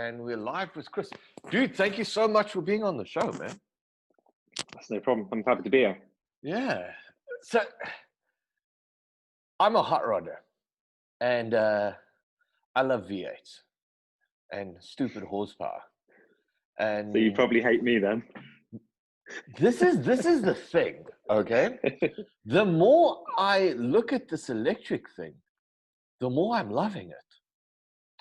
and we're live with Chris. Dude, thank you so much for being on the show, man. That's no problem. I'm happy to be here. Yeah. So, I'm a hot rodder, and I love V8s and stupid horsepower. And So you probably hate me then. this is the thing, okay? The more I look at this electric thing, the more I'm loving it,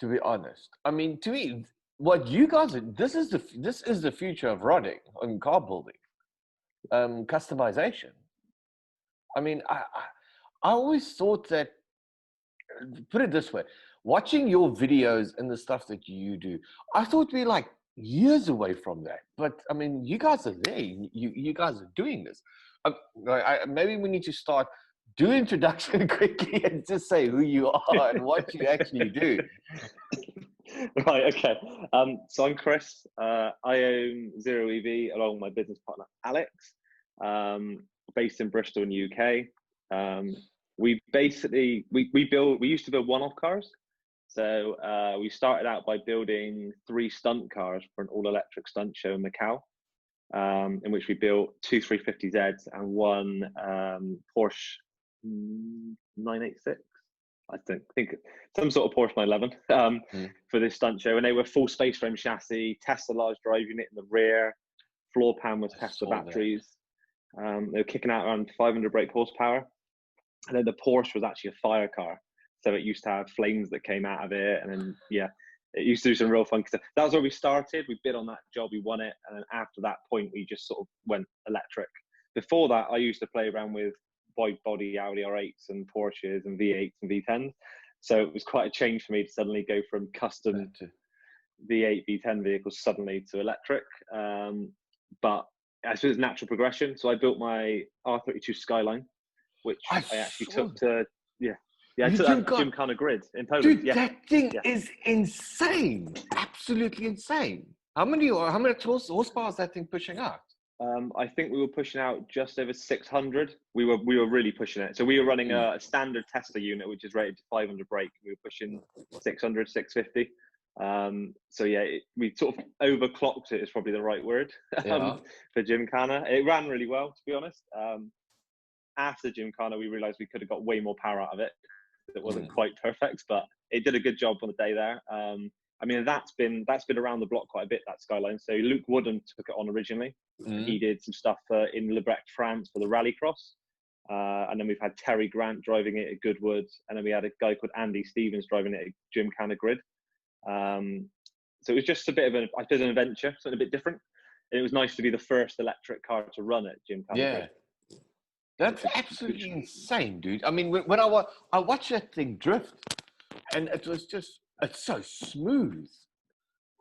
to be honest. I mean, to me, what you guys are, this is the future of rodding and car building, customization. I mean, I always thought that, put it this way, watching your videos and the stuff that you do, I thought we'd be like years away from that. But I mean, you guys are there. You guys are doing this. Maybe we need to start, do introduction quickly and just say who you are and what you actually do. Right, okay. So I'm Chris. I own Zero EV along with my business partner, Alex, based in Bristol in the UK. We basically, we used to build one-off cars. So we started out by building 3 stunt cars for an all-electric stunt show in Macau, in which we built 2 350Zs and one Porsche 986. I think some sort of Porsche 911 for this stunt show. And they were full space frame chassis, Tesla large drive unit in the rear, floor pan was Tesla batteries. They were kicking out around 500 brake horsepower. And then the Porsche was actually a fire car. So it used to have flames that came out of it. And then, yeah, it used to do some real funky stuff. That was where we started. We bid on that job, we won it. And then after that point, we just sort of went electric. Before that, I used to play around with wide body Audi R8s and Porsches and V8s and V10s. So it was quite a change for me to suddenly go from custom V8, V10 vehicles suddenly to electric. But I suppose it's natural progression. So I built my R32 Skyline, which I actually took to, I took that Gymkhana grid in Poland. Dude, that thing is insane. Absolutely insane. How many horsepower is that thing pushing out? I think we were pushing out just over 600. We were really pushing it. So we were running a standard Tesla unit, which is rated to 500 brake. We were pushing 600, 650. So yeah, we sort of overclocked it is probably the right word for Gymkhana. It ran really well, to be honest. After Gymkhana, we realized we could have got way more power out of it. It wasn't quite perfect, but it did a good job on the day there. I mean, that's been around the block quite a bit, that Skyline. So Luke Wooden took it on originally. He did some stuff in Lebrecht, France for the Rallycross. And then we've had Terry Grant driving it at Goodwood. And then we had a guy called Andy Stevens driving it at Gymkhana Grid. So it was just a bit of an adventure, something a bit different. And it was nice to be the first electric car to run at Gymkhana Grid. That's absolutely insane, dude. I mean, when I watched that thing drift, and it was just, it's so smooth.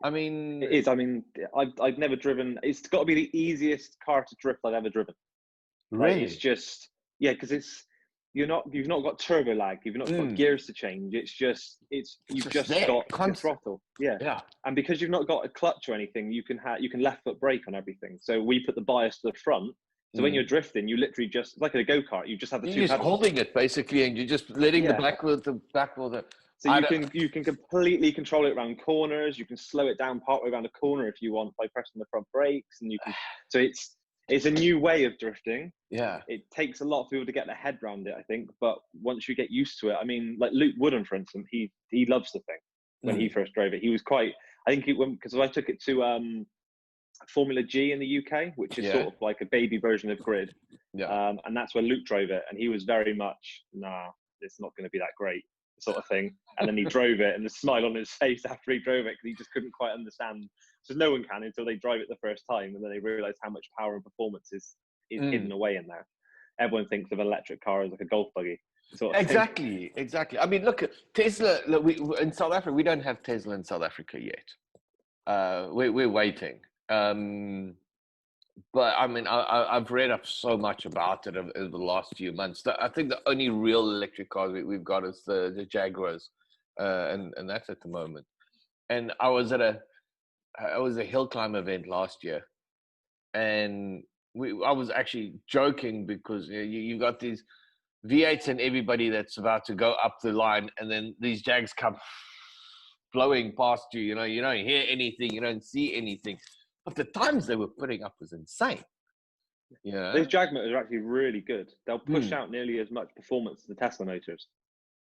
I mean, it is. I mean, I've never driven. It's got to be the easiest car to drift I've ever driven. Really? Like, it's just you've not got turbo lag. You've not got gears to change. You've just got the throttle. Yeah. And because you've not got a clutch or anything, you can left foot brake on everything. So we put the bias to the front. So when you're drifting, you literally just, like in a go-kart, you just have the two pedals. You're just holding it basically, and you're just letting the back wheel. So you can completely control it around corners. You can slow it down partway around a corner if you want by pressing the front brakes, and you can. So it's a new way of drifting. Yeah. It takes a lot for people to get their head around it, I think. But once you get used to it, I mean, like Luke Wooden, for instance, he loves the thing. When he first drove it, he was quite. I think because I took it to Formula G in the UK, which is sort of like a baby version of Grid. Yeah. And that's where Luke drove it. And he was very much, nah, it's not going to be that great sort of thing. And then he drove it and the smile on his face after he drove it, because he just couldn't quite understand. So no one can until they drive it the first time. And then they realize how much power and performance is hidden away in there. Everyone thinks of an electric car as like a golf buggy. Sort of exactly. I mean, look at Tesla. Look, in South Africa, we don't have Tesla in South Africa yet. We're waiting. But I mean, I've read up so much about it over the last few months. I think the only real electric cars we've got is the Jaguars, and that's at the moment. And I was at a hill climb event last year, and I was actually joking because you got these V8s and everybody that's about to go up the line, and then these Jags come blowing past you. You know, you don't hear anything, you don't see anything. But the times they were putting up was insane. Yeah. Those Jag motors are actually really good. They'll push Hmm. out nearly as much performance as the Tesla motors.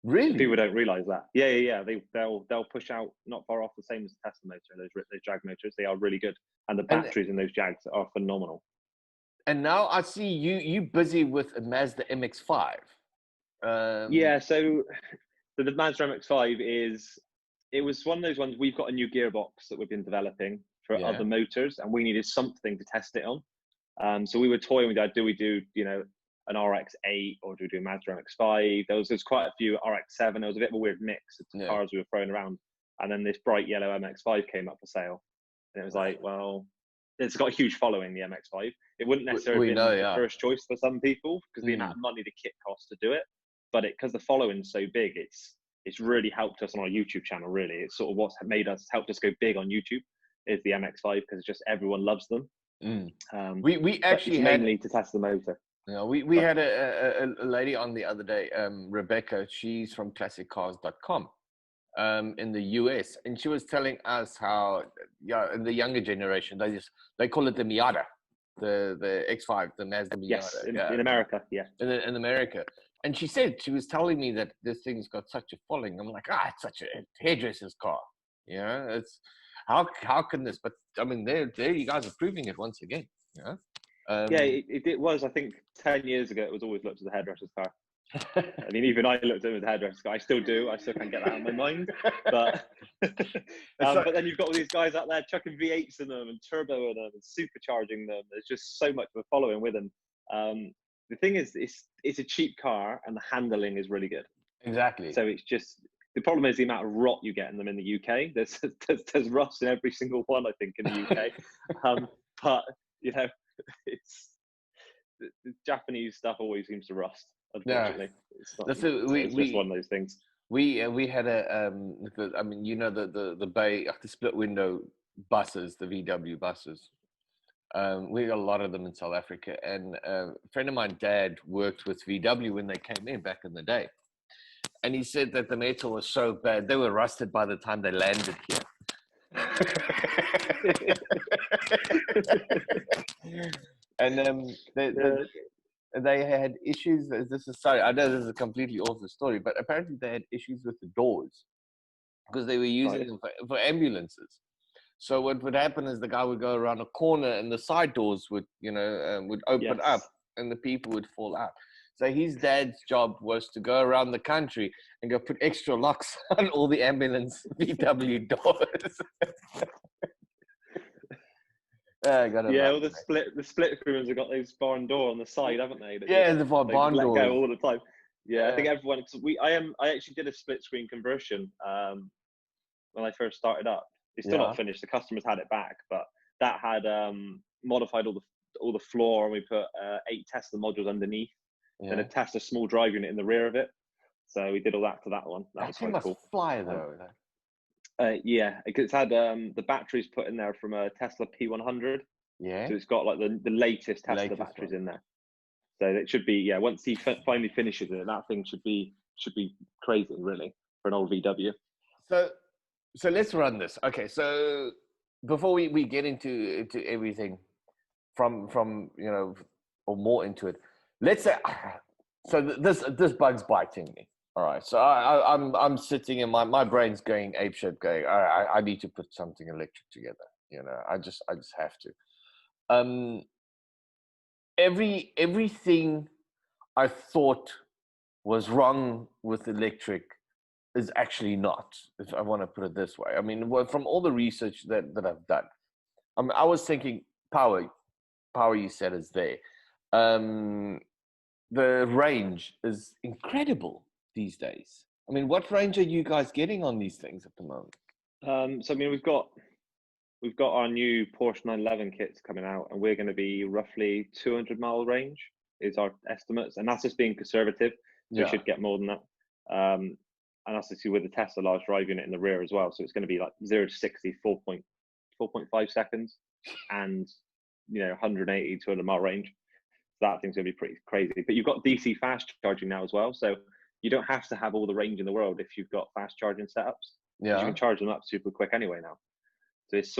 Really? People don't realize that. Yeah. They'll push out not far off the same as the Tesla motor. Those Jag motors, they are really good, and the batteries in those Jags are phenomenal. And now I see you busy with a Mazda MX5. Yeah, so the Madza MX5 it was one of those ones. We've got a new gearbox that we've been developing for Yeah. other motors, and we needed something to test it on. So we were toying with that. Do we do an RX-8 or do we do a Mazda MX-5? There's quite a few RX-7. There was a bit of a weird mix of cars we were throwing around, and then this bright yellow MX-5 came up for sale, and it was like, well, it's got a huge following, the MX-5. It wouldn't necessarily be the first choice for some people because the amount of money the kit costs to do it, but because the following's so big, it's really helped us on our YouTube channel. Really, it's sort of what's helped us go big on YouTube is the MX-5 because just everyone loves them. We actually had mainly to test the motor. We had a lady on the other day, Rebecca. She's from ClassicCars.com in the US, and she was telling us how in the younger generation they call it the Miata, the X5, the Mazda Miata. Yes, in America, yeah. In America. And she was telling me that this thing's got such a following. I'm like, it's such a hairdresser's car. You know, it's how can this? But I mean, there you guys are proving it once again. Yeah. It was. I think 10 years ago, it was always looked as a hairdresser's car. I mean, even I looked at it as a hairdresser's car. I still do. I still can't get that out of my mind. But but then you've got all these guys out there chucking V8s in them and turbo in them and supercharging them. There's just so much of a following with them. The thing is, it's a cheap car and the handling is really good. Exactly. So it's just the problem is the amount of rot you get in them in the UK. There's rust in every single one, I think, in the UK. But it's the Japanese stuff always seems to rust. Unfortunately, it's just one of those things. We had the bay, the split window buses, the VW buses. We got a lot of them in South Africa, and a friend of mine, Dad, worked with VW when they came in back in the day, and he said that the metal was so bad they were rusted by the time they landed here. And they had issues. I know this is completely off the story, but apparently they had issues with the doors because they were using them for ambulances. So what would happen is the guy would go around a corner and the side doors would open up and the people would fall out. So his dad's job was to go around the country and go put extra locks on all the ambulance VW doors. All the split rooms have got those barn door on the side, haven't they? The barn door. Let go all the time. Yeah, I think everyone. I actually did a split screen conversion when I first started up. It's still not finished. The customers had it back, but that had modified all the floor, and we put 8 Tesla modules underneath, and a Tesla small drive unit in the rear of it. So we did all that to that one. That was quite cool. Fly though. It's had the batteries put in there from a Tesla P100. Yeah. So it's got like the latest Tesla batteries in there. So it should be once he finally finishes it, that thing should be crazy really for an old VW. So let's run this. Okay, so before we get into everything from or more into it, let's say this bug's biting me. All right, so I'm sitting and my brain's going apeshit, going, all right, I need to put something electric together. I just have to. Everything I thought was wrong with electric is actually not, if I want to put it this way. I mean, from all the research that I've done, I was thinking power you said is there. The range is incredible these days. I mean, what range are you guys getting on these things at the moment? So I mean, we've got our new Porsche 911 kits coming out, and we're going to be roughly 200-mile range is our estimates, and that's just being conservative. So we should get more than that. And that's actually with the Tesla large drive unit in the rear as well. So it's going to be like 0 to 60, 4.5 seconds, and 180 to 200-mile range. So that thing's going to be pretty crazy. But you've got DC fast charging now as well, so you don't have to have all the range in the world if you've got fast charging setups. because you Yeah. can charge them up super quick anyway now. So it's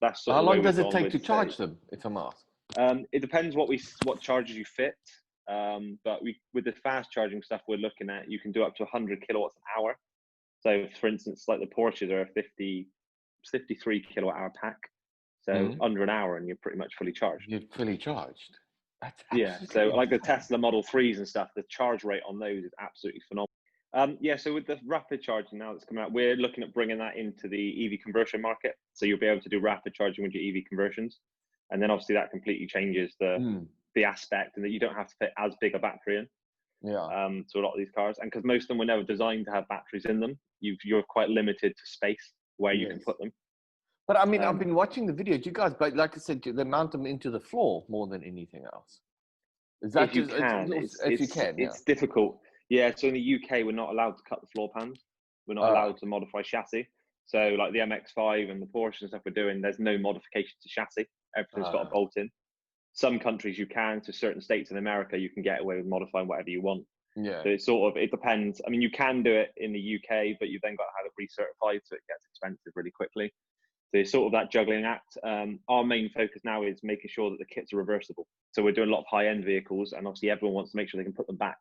that's sort How of the way long does we've it gone take with to charge them, if I'm asked? It depends what charges you fit. But with the fast charging stuff we're looking at, you can do up to 100 kilowatts an hour. So for instance, like the Porsches are a 53 kilowatt hour pack. So under an hour and you're pretty much fully charged. You're fully charged. That's Yeah. So absolutely like the insane. Tesla Model 3s and stuff, the charge rate on those is absolutely phenomenal. Yeah, so with the rapid charging now that's coming out, we're looking at bringing that into the EV conversion market. So you'll be able to do rapid charging with your EV conversions. And then obviously that completely changes the aspect, and that you don't have to fit as big a battery in to a lot of these cars. And because most of them were never designed to have batteries in them, you're quite limited to space where you can put them. But I mean, I've been watching the videos, you guys, but like I said, they mount them into the floor more than anything else. Is that If you can, it's difficult. Yeah, so in the UK, we're not allowed to cut the floor pans. We're not allowed to modify chassis. So like the MX5 and the Porsche and stuff we're doing, there's no modification to chassis. Everything's got a bolt in. Some countries you can, to certain states in America, you can get away with modifying whatever you want. Yeah. So it depends. I mean, you can do it in the UK, but you've then got to have it recertified, so it gets expensive really quickly. So it's sort of that juggling act. Our main focus now is making sure that the kits are reversible. So we're doing a lot of high-end vehicles, and obviously everyone wants to make sure they can put them back.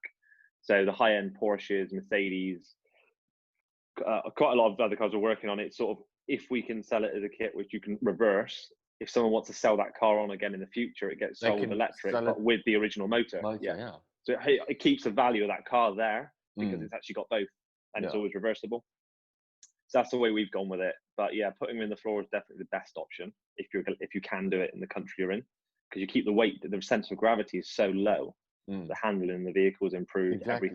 So the high-end Porsches, Mercedes, quite a lot of other cars are working on it. Sort of, if we can sell it as a kit which you can reverse, if someone wants to sell that car on again in the future, it gets sold electric, but with the original motor. Yeah. So it keeps the value of that car there because it's actually got both, and it's always reversible. So that's the way we've gone with it. But yeah, putting them in the floor is definitely the best option if you can do it in the country you're in, because you keep the weight. The sense of gravity is so low. The handling in the vehicle is improved. Exactly.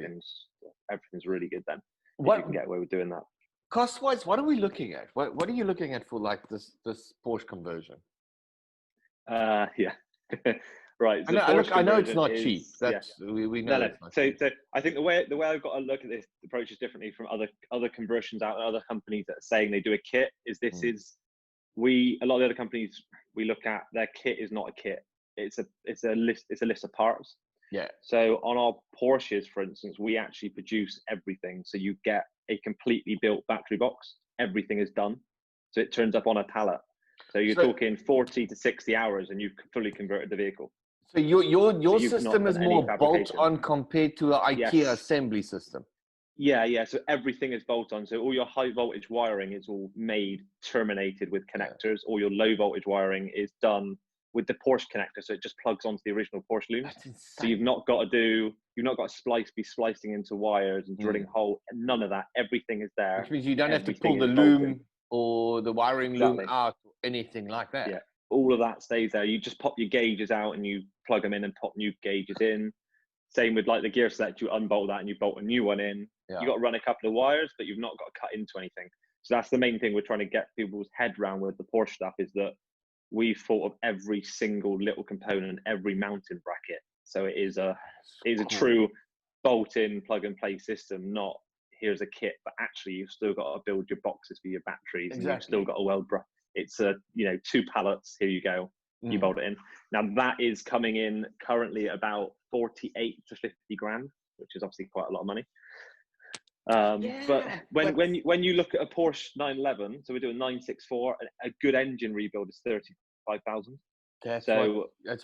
Everything's really good then. If you can get away with doing that. Cost-wise, what are we looking at? What are you looking at for like this Porsche conversion? Yeah. Right. So I know it's not cheap. That's we know. No. It's not So cheap. I think the way I've got to look at this approach is differently from other conversions out there, other companies that are saying they do a kit. A lot of the other companies we look at, their kit is not a kit. It's a list of parts. Yeah. So on our Porsches, for instance, we actually produce everything. So you get a completely built battery box. Everything is done. So it turns up on a pallet. So you're talking 40 to 60 hours, and you've fully converted the vehicle. So your system is more bolt-on compared to an IKEA assembly system. Yeah. So everything is bolt-on. So all your high voltage wiring is all terminated with connectors. All your low voltage wiring is done with the Porsche connector. So it just plugs onto the original Porsche looms. So you've not got to be splicing into wires and drilling hole. None of that. Everything is there. Which means you don't have to pull the loom or the wiring loom out or anything like that. Yeah. All of that stays there. You just pop your gauges out and you plug them in and pop new gauges in. Same with like the gear select, you unbolt that and you bolt a new one in. Yeah. You got to run a couple of wires, but you've not got to cut into anything. So that's the main thing we're trying to get people's head around with the Porsche stuff, is that we've thought of every single little component, every mounting bracket. So it is a true bolt-in, plug-and-play system, not here's a kit, but actually you've still got to build your boxes for your batteries. Exactly. And you've still got to weld bracket. It's 2 pallets. Here you go. You bolt it in. Now that is coming in currently about 48 to 50 grand, which is obviously quite a lot of money. But when you look at a Porsche 911, so we're doing 964, a good engine rebuild is 35,000. That's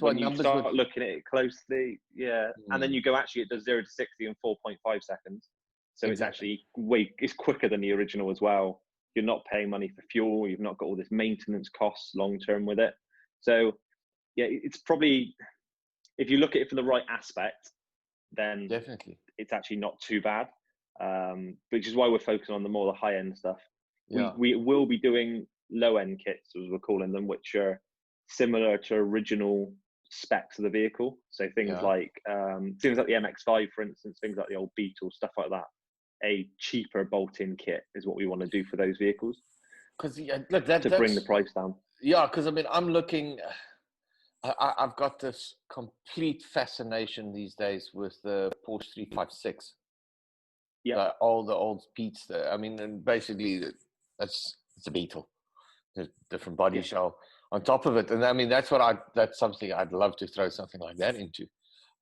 when you start looking at it closely, and then you go, actually it does 0 to 60 in 4.5 seconds. So it's actually it's quicker than the original as well. You're not paying money for fuel. You've not got all this maintenance costs long term with it. So yeah, it's probably, if you look at it from the right aspect, then definitely it's actually not too bad. Which is why we're focusing on the high end stuff. Yeah. We will be doing low end kits, as we're calling them, which are similar to original specs of the vehicle. So things like the MX5, for instance, things like the old Beetle, stuff like that. A cheaper bolt-in kit is what we want to do for those vehicles. Because to bring the price down. Yeah, because I mean, I'm looking. I've got this complete fascination these days with the Porsche 356. Yeah, all the old Speedster. I mean, and basically, it's a Beetle, a different body shell on top of it. And I mean, that's something I'd love to throw something like that into.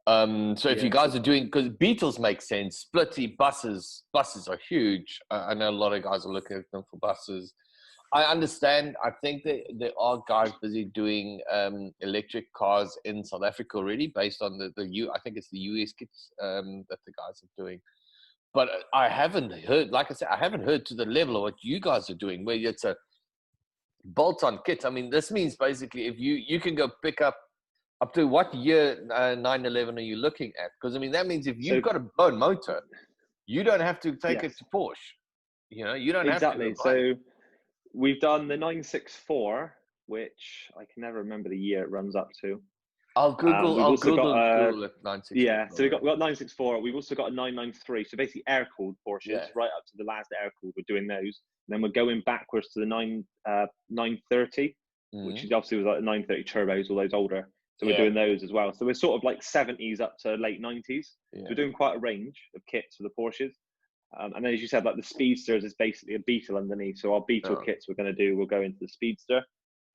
So if you guys are doing, because Beetles make sense, splitty buses are huge. I know a lot of guys are looking at them for buses. I understand. I think that there are guys busy doing electric cars in South Africa already, based on I think it's the US kits that the guys are doing. But I haven't heard, like I said, I haven't heard to the level of what you guys are doing, where it's a bolt-on kit. I mean, this means basically if you can go pick up to what year 911 are you looking at? Because I mean, that means if you've got a blown motor, you don't have to take it to Porsche. You know, you don't have to. Exactly. So we've done the 964, which I can never remember the year it runs up to. I'll Google. We've also got Google 964. Yeah, so we've got 964. We've also got a 993. So basically air-cooled Porsches, right up to the last air-cooled. We're doing those. And then we're going backwards to the 930, which is obviously was like the 930 turbos, all those older. So we're doing those as well. So we're sort of like 70s up to late 90s. So we're doing quite a range of kits for the Porsches. And then, as you said, like the Speedsters is basically a Beetle underneath. So our Beetle kits we're going to do will go into the Speedster.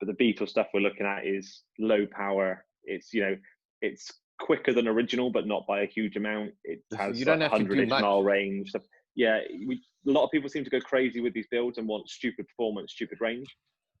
But the Beetle stuff we're looking at is low power. It's, you know, it's quicker than original, but not by a huge amount. It has you don't like have to do 100-ish much. mile range. So, yeah, a lot of people seem to go crazy with these builds and want stupid performance, stupid range.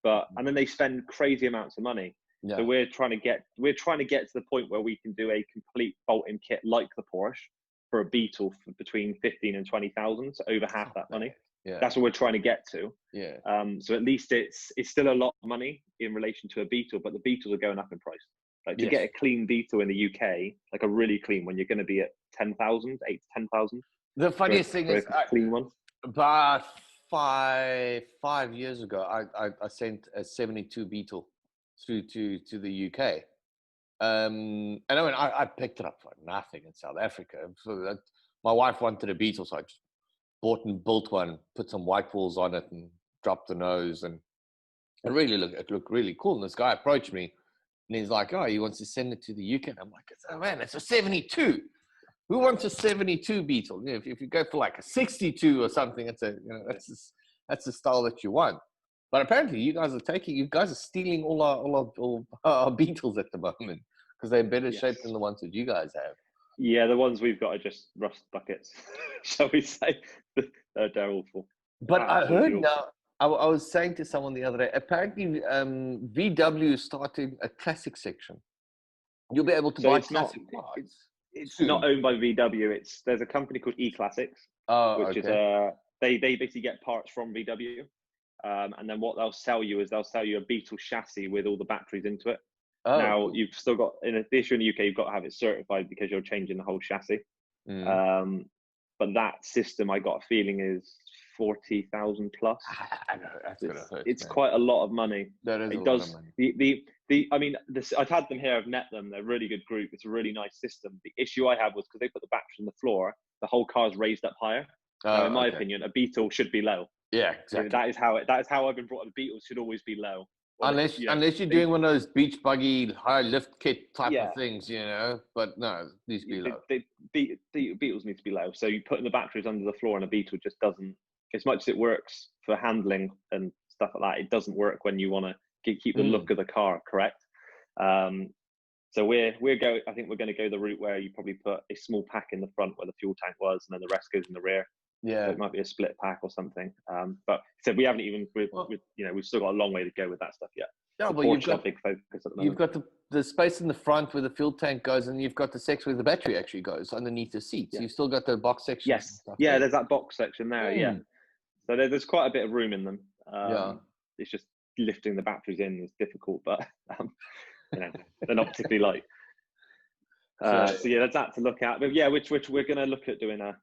And then they spend crazy amounts of money. Yeah. So we're trying to get to the point where we can do a complete bolt-in kit like the Porsche for a Beetle for between 15 and 20,000, so over half that money. Yeah. That's what we're trying to get to. Yeah. So at least it's still a lot of money in relation to a Beetle, but the Beetles are going up in price. Like to get a clean Beetle in the UK, like a really clean one, you're going to be at 10,000, 8 to 10,000. The funniest thing is, a clean one. About five years ago, I sent a 72 Beetle through to the UK. And I mean, I picked it up for nothing in South Africa. So my wife wanted a Beetle, so I just bought and built one, put some white walls on it, and dropped the nose, and it looked really cool. And this guy approached me, and he's like, "Oh, he wants to send it to the UK." And I'm like, "Oh man, it's a 72. Who wants a 72 Beetle? You know, if you go for like a 62 or something, it's that's the style that you want." But apparently, you guys are stealing all our Beetles at the moment because they're in better shape than the ones that you guys have. Yeah, the ones we've got are just rust buckets, shall we say? They're awful. But absolutely I heard awful. Now, I was saying to someone the other day, apparently VW is starting a classic section. You'll be able to buy classic cars. It's not owned by VW. There's a company called E-Classics, which is they basically get parts from VW. And then what they'll sell you is a Beetle chassis with all the batteries into it. Oh. Now you've still got, in the issue in the UK, you've got to have it certified because you're changing the whole chassis. But that system, I got a feeling, is 40,000 plus. I know, that's gonna hurt. It's quite a lot of money. That is a lot of money. I mean, I've had them here. I've met them. They're a really good group. It's a really nice system. The issue I had was because they put the batteries on the floor, the whole car's raised up higher. Now, in my opinion, a Beetle should be low. Yeah, exactly. That is how I've been brought up. The Beetles should always be low. Unless you're doing one of those beach buggy high lift kit type of things, you know. But no, these be low. The Beetles need to be low. So you putting the batteries under the floor, and a Beetle just doesn't. As much as it works for handling and stuff like that, it doesn't work when you want to keep the look of the car correct. So I think we're going to go the route where you probably put a small pack in the front where the fuel tank was, and then the rest goes in the rear. Yeah, so it might be a split pack or something. But we haven't even, we've still got a long way to go with that stuff yet. Yeah, but you've got a big focus at the moment. You've got the space in the front where the fuel tank goes, and you've got the section where the battery actually goes underneath the seats. Yeah. You've still got the box section. Yes. Yeah, there's that box section there. Yeah. So there's quite a bit of room in them. It's just lifting the batteries in is difficult, but they're not particularly light. So yeah, that's that to look at. But yeah, which we're going to look at doing a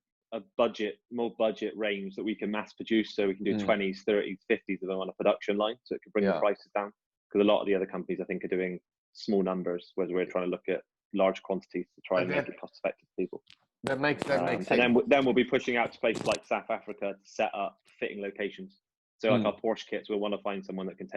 more budget range that we can mass produce, so we can do 20s, 30s, 50s of them on a production line, so it can bring the prices down. Because a lot of the other companies, I think, are doing small numbers, whereas we're trying to look at large quantities to try and make it cost effective for people. That makes sense. And then we'll be pushing out to places like South Africa to set up fitting locations. So like our Porsche kits, we'll want to find someone that can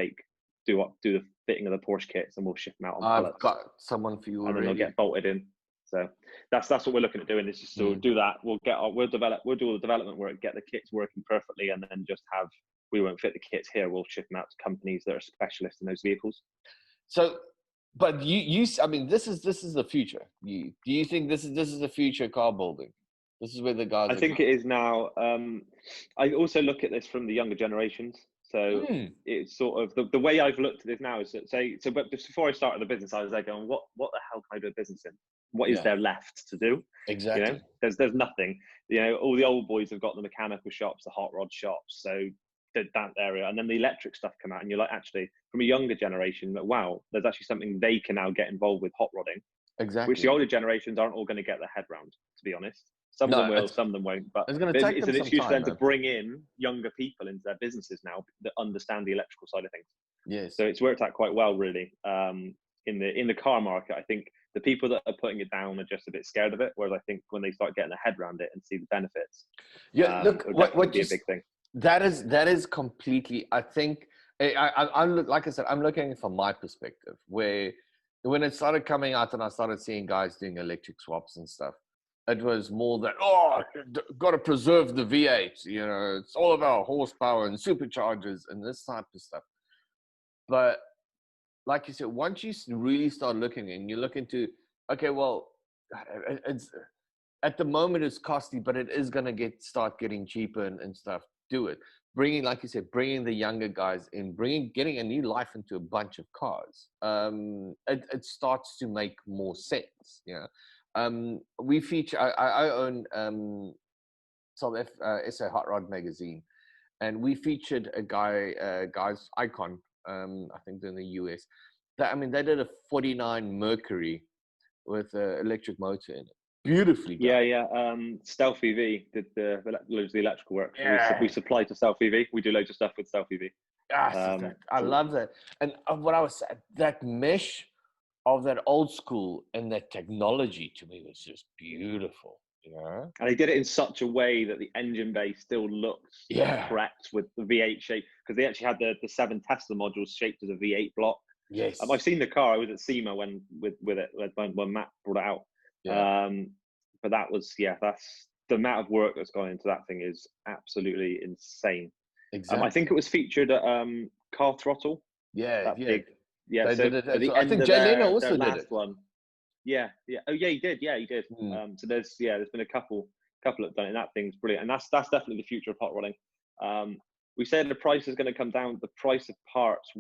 do the fitting of the Porsche kits, and we'll ship them out on pallets. I've got someone for you already. And then they'll get bolted in. So that's what we're looking at doing, is just to do that. We'll do all the development work, get the kits working perfectly, and then we won't fit the kits here. We'll ship them out to companies that are specialists in those vehicles. So But I mean, this is the future. Do you think this is the future car building? This is where the guys I are think going. it is now. I also look at this from the younger generations. So Mm, it's sort of the way I've looked at this now is that but before I started the business, I was like going, what the hell can I do a business in? What is yeah, there left to do? You know, exactly. there's nothing. You know, all the old boys have got the mechanical shops, the hot rod shops, so that area, and then the electric stuff come out, and you're like, actually, from a younger generation, that wow, there's actually something they can now get involved with, hot rodding, which the Exactly. older generations aren't all going to get their head round, to be honest. Some of them No, will, some of them won't. But it's going to take it's them an some excuse for time, them to man. bring in younger people into their businesses now that understand the electrical side of things. Yes. So it's worked out quite well, really. In the car market, I think the people that are putting it down are just a bit scared of it. Whereas I think when they start getting their head around it and see the benefits, Yeah. Look, it'll definitely what be you a big thing. that is completely. I think I'm like I said, I'm looking from my perspective where when it started coming out and I started seeing guys doing electric swaps and stuff, it was more that got to preserve the V8. You know, it's all about horsepower and superchargers and this type of stuff. But like you said, once you really start looking and you look into, okay, well, it's at the moment it's costly, but it is going to start getting cheaper and stuff. Do it. Bringing, like you said, bringing the younger guys in, getting a new life into a bunch of cars. It starts to make more sense. Yeah. We feature. I own SA Hot Rod magazine, and we featured a guy's icon. I think in the US. I mean, they did a 49 Mercury with an electric motor in it. Beautifully done. Yeah. Stealth EV did loads of the electrical work. We Yeah. supply to Stealth EV. We do loads of stuff with Stealth EV. I So love that. And what I was saying, that mesh of that old school and that technology to me was just beautiful. You know? and they did it in such a way that the engine bay still looks Yeah. correct with the V8 shape, because they actually had the 7 Tesla modules shaped as a V8 block. Yes. I've seen the car. I was at SEMA when Matt brought it out. Yeah. But that was that's the amount of work that's gone into that thing is absolutely insane. Exactly. I think it was featured at Car Throttle. Yeah. That Yeah. big. Yeah. They So did it. at the I end think of Jay Leno their also did last it. one. Yeah. Oh yeah, he did. Yeah, he did. Mm. So there's been a couple that have done it, and that thing's brilliant. And that's definitely the future of hot rodding. We said the price is going to come down. The price of parts,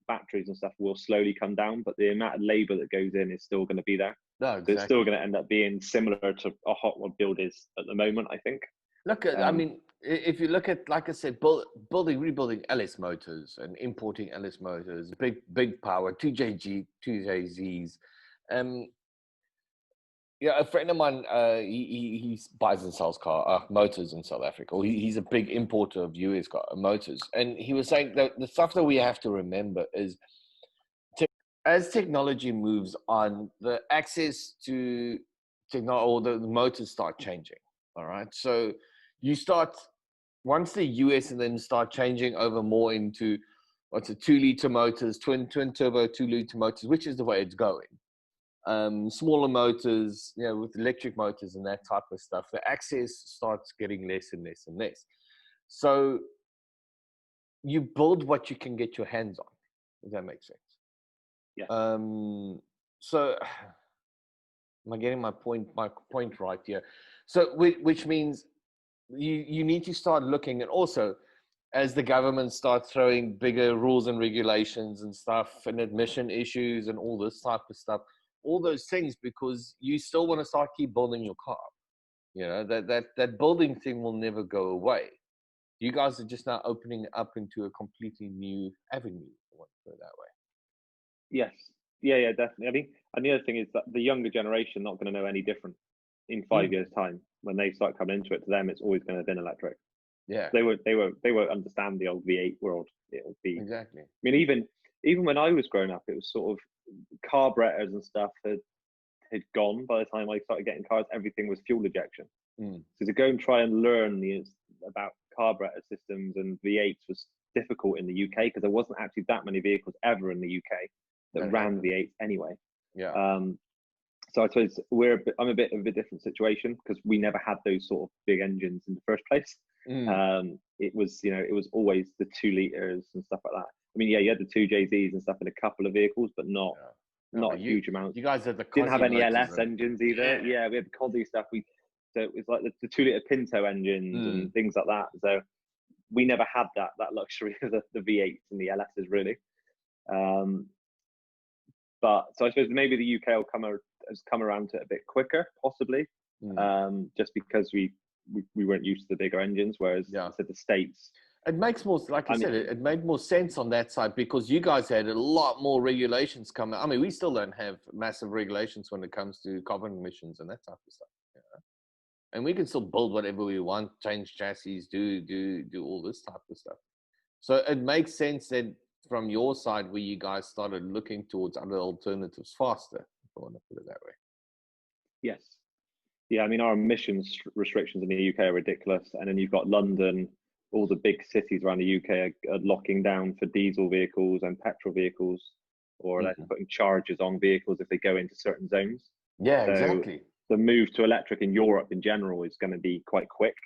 batteries and stuff will slowly come down, but the amount of labor that goes in is still going to be there. No, So it's still exactly. going to end up being similar to a hot rod build is at the moment, I think. Look at, I mean, if you look at, like I said, rebuilding LS motors and importing LS motors, big power, 2JG, 2JZs. Yeah, a friend of mine, he buys and sells motors in South Africa. Or he's a big importer of US motors. And he was saying that the stuff that we have to remember is as technology moves on, the access to technology or the motors start changing. All right. So you start, once the US and then start changing over more into what's a 2-liter motors, twin turbo 2-liter motors, which is the way it's going. Smaller motors, you know, with electric motors and that type of stuff, the access starts getting less and less and less. So you build what you can get your hands on, if that makes sense. Yeah. So am I getting my point right here? So which means you need to start looking, and also as the government starts throwing bigger rules and regulations and stuff and admission issues and all this type of stuff, all those things, because you still want to start keep building your car. You know, that building thing will never go away. You guys are just now opening up into a completely new avenue, if I want to put it that way. Yes. Yeah, definitely. I mean, and the other thing is that the younger generation not going to know any different in 5 years' time when they start coming into it. To them, it's always going to have been electric. Yeah, They won't understand the old V8 world. It'll be exactly. I mean, even when I was growing up, it was sort of carburetors and stuff had gone by the time I started getting cars. Everything was fuel ejection. So to go and try and learn about carburetor systems and V8s was difficult in the UK because there wasn't actually that many vehicles ever in the UK that ran V8s anyway. Yeah. So I suppose I'm a bit of a different situation because we never had those sort of big engines in the first place. It was always the 2 liters and stuff like that. I mean, yeah, you had the 2JZs and stuff in a couple of vehicles, but not not a huge amount. You guys had the Didn't have Cosy any motors LS engines either. Yeah, we had the Cosy stuff. So it was like the 2-litre Pinto engines and things like that. So we never had that luxury of the V8s and the LSs really. But so I suppose maybe the UK has come around to it a bit quicker, possibly, just because we weren't used to the bigger engines, whereas I said the States. It makes more, like you said, it made more sense on that side because you guys had a lot more regulations coming. I mean, we still don't have massive regulations when it comes to carbon emissions and that type of stuff. You know? And we can still build whatever we want, change chassis, do all this type of stuff. So it makes sense that from your side where you guys started looking towards other alternatives faster, if I want to put it that way. Yes. Yeah, I mean, our emissions restrictions in the UK are ridiculous. And then you've got London, all the big cities around the UK are locking down for diesel vehicles and petrol vehicles, or they're putting charges on vehicles if they go into certain zones. Yeah, so exactly. The move to electric in Europe in general is going to be quite quick.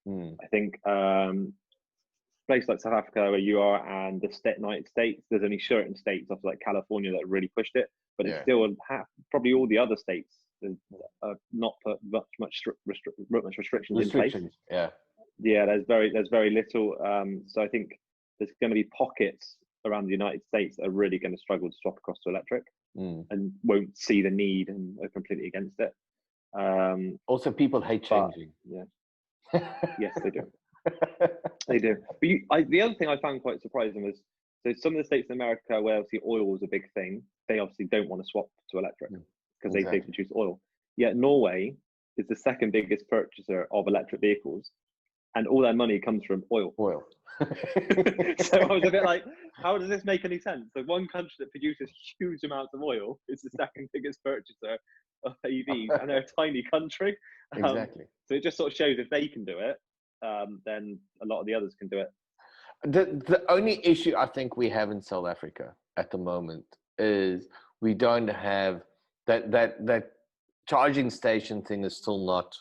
I think places like South Africa where you are and the United States, there's only certain states, like California, that really pushed it, but it's still probably all the other states not put much restrictions in place. Yeah, there's very little. So I think there's going to be pockets around the United States that are really going to struggle to swap across to electric and won't see the need and are completely against it. Also, people hate changing. Yes, they do. They do. But the other thing I found quite surprising was, so some of the states in America where obviously oil was a big thing, they obviously don't want to swap to electric because they produce oil. Yet Norway is the second biggest purchaser of electric vehicles, and all their money comes from oil. So I was a bit like, how does this make any sense? So one country that produces huge amounts of oil is the second biggest purchaser of EVs, and they're a tiny country. Exactly. So it just sort of shows if they can do it, then a lot of the others can do it. The only issue I think we have in South Africa at the moment is we don't have that charging station thing is still not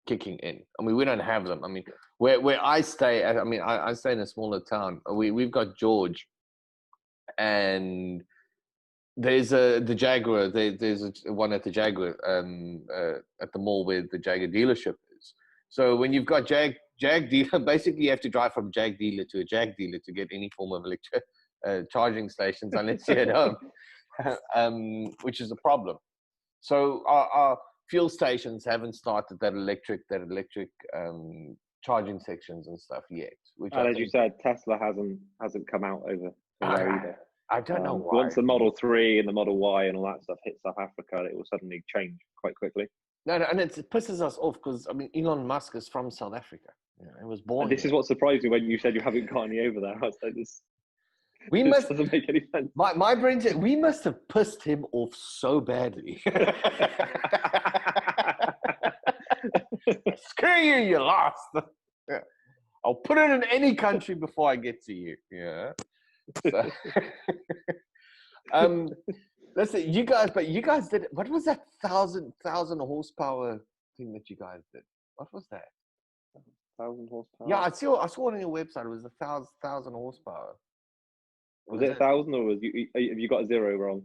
kicking in. I mean, we don't have them. I mean, where I stay, I stay in a smaller town. We've got George, and there's the Jaguar. There's one at the Jaguar at the mall where the Jaguar dealership is. So when you've got Jag dealer, basically you have to drive from Jag dealer to a Jag dealer to get any form of electric charging stations unless you're at home, which is a problem. So our fuel stations haven't started that electric charging sections and stuff yet. Which as you said, Tesla hasn't come out over there either. I don't know why. Once the Model 3 and the Model Y and all that stuff hit South Africa, it will suddenly change quite quickly. No, and it pisses us off because, I mean, Elon Musk is from South Africa. You know, he was born. And this is what surprised me when you said you haven't got any over there. I was like, this doesn't make any sense. My brain said, we must have pissed him off so badly. Screw you, you lost. Yeah. I'll put it in any country before I get to you. Yeah. So, listen, you guys did, what was that 1,000 horsepower thing that you guys did? What was that? 1,000 horsepower? Yeah, I saw it on your website. It was 1,000 horsepower. Was it 1,000 or have you got a zero wrong?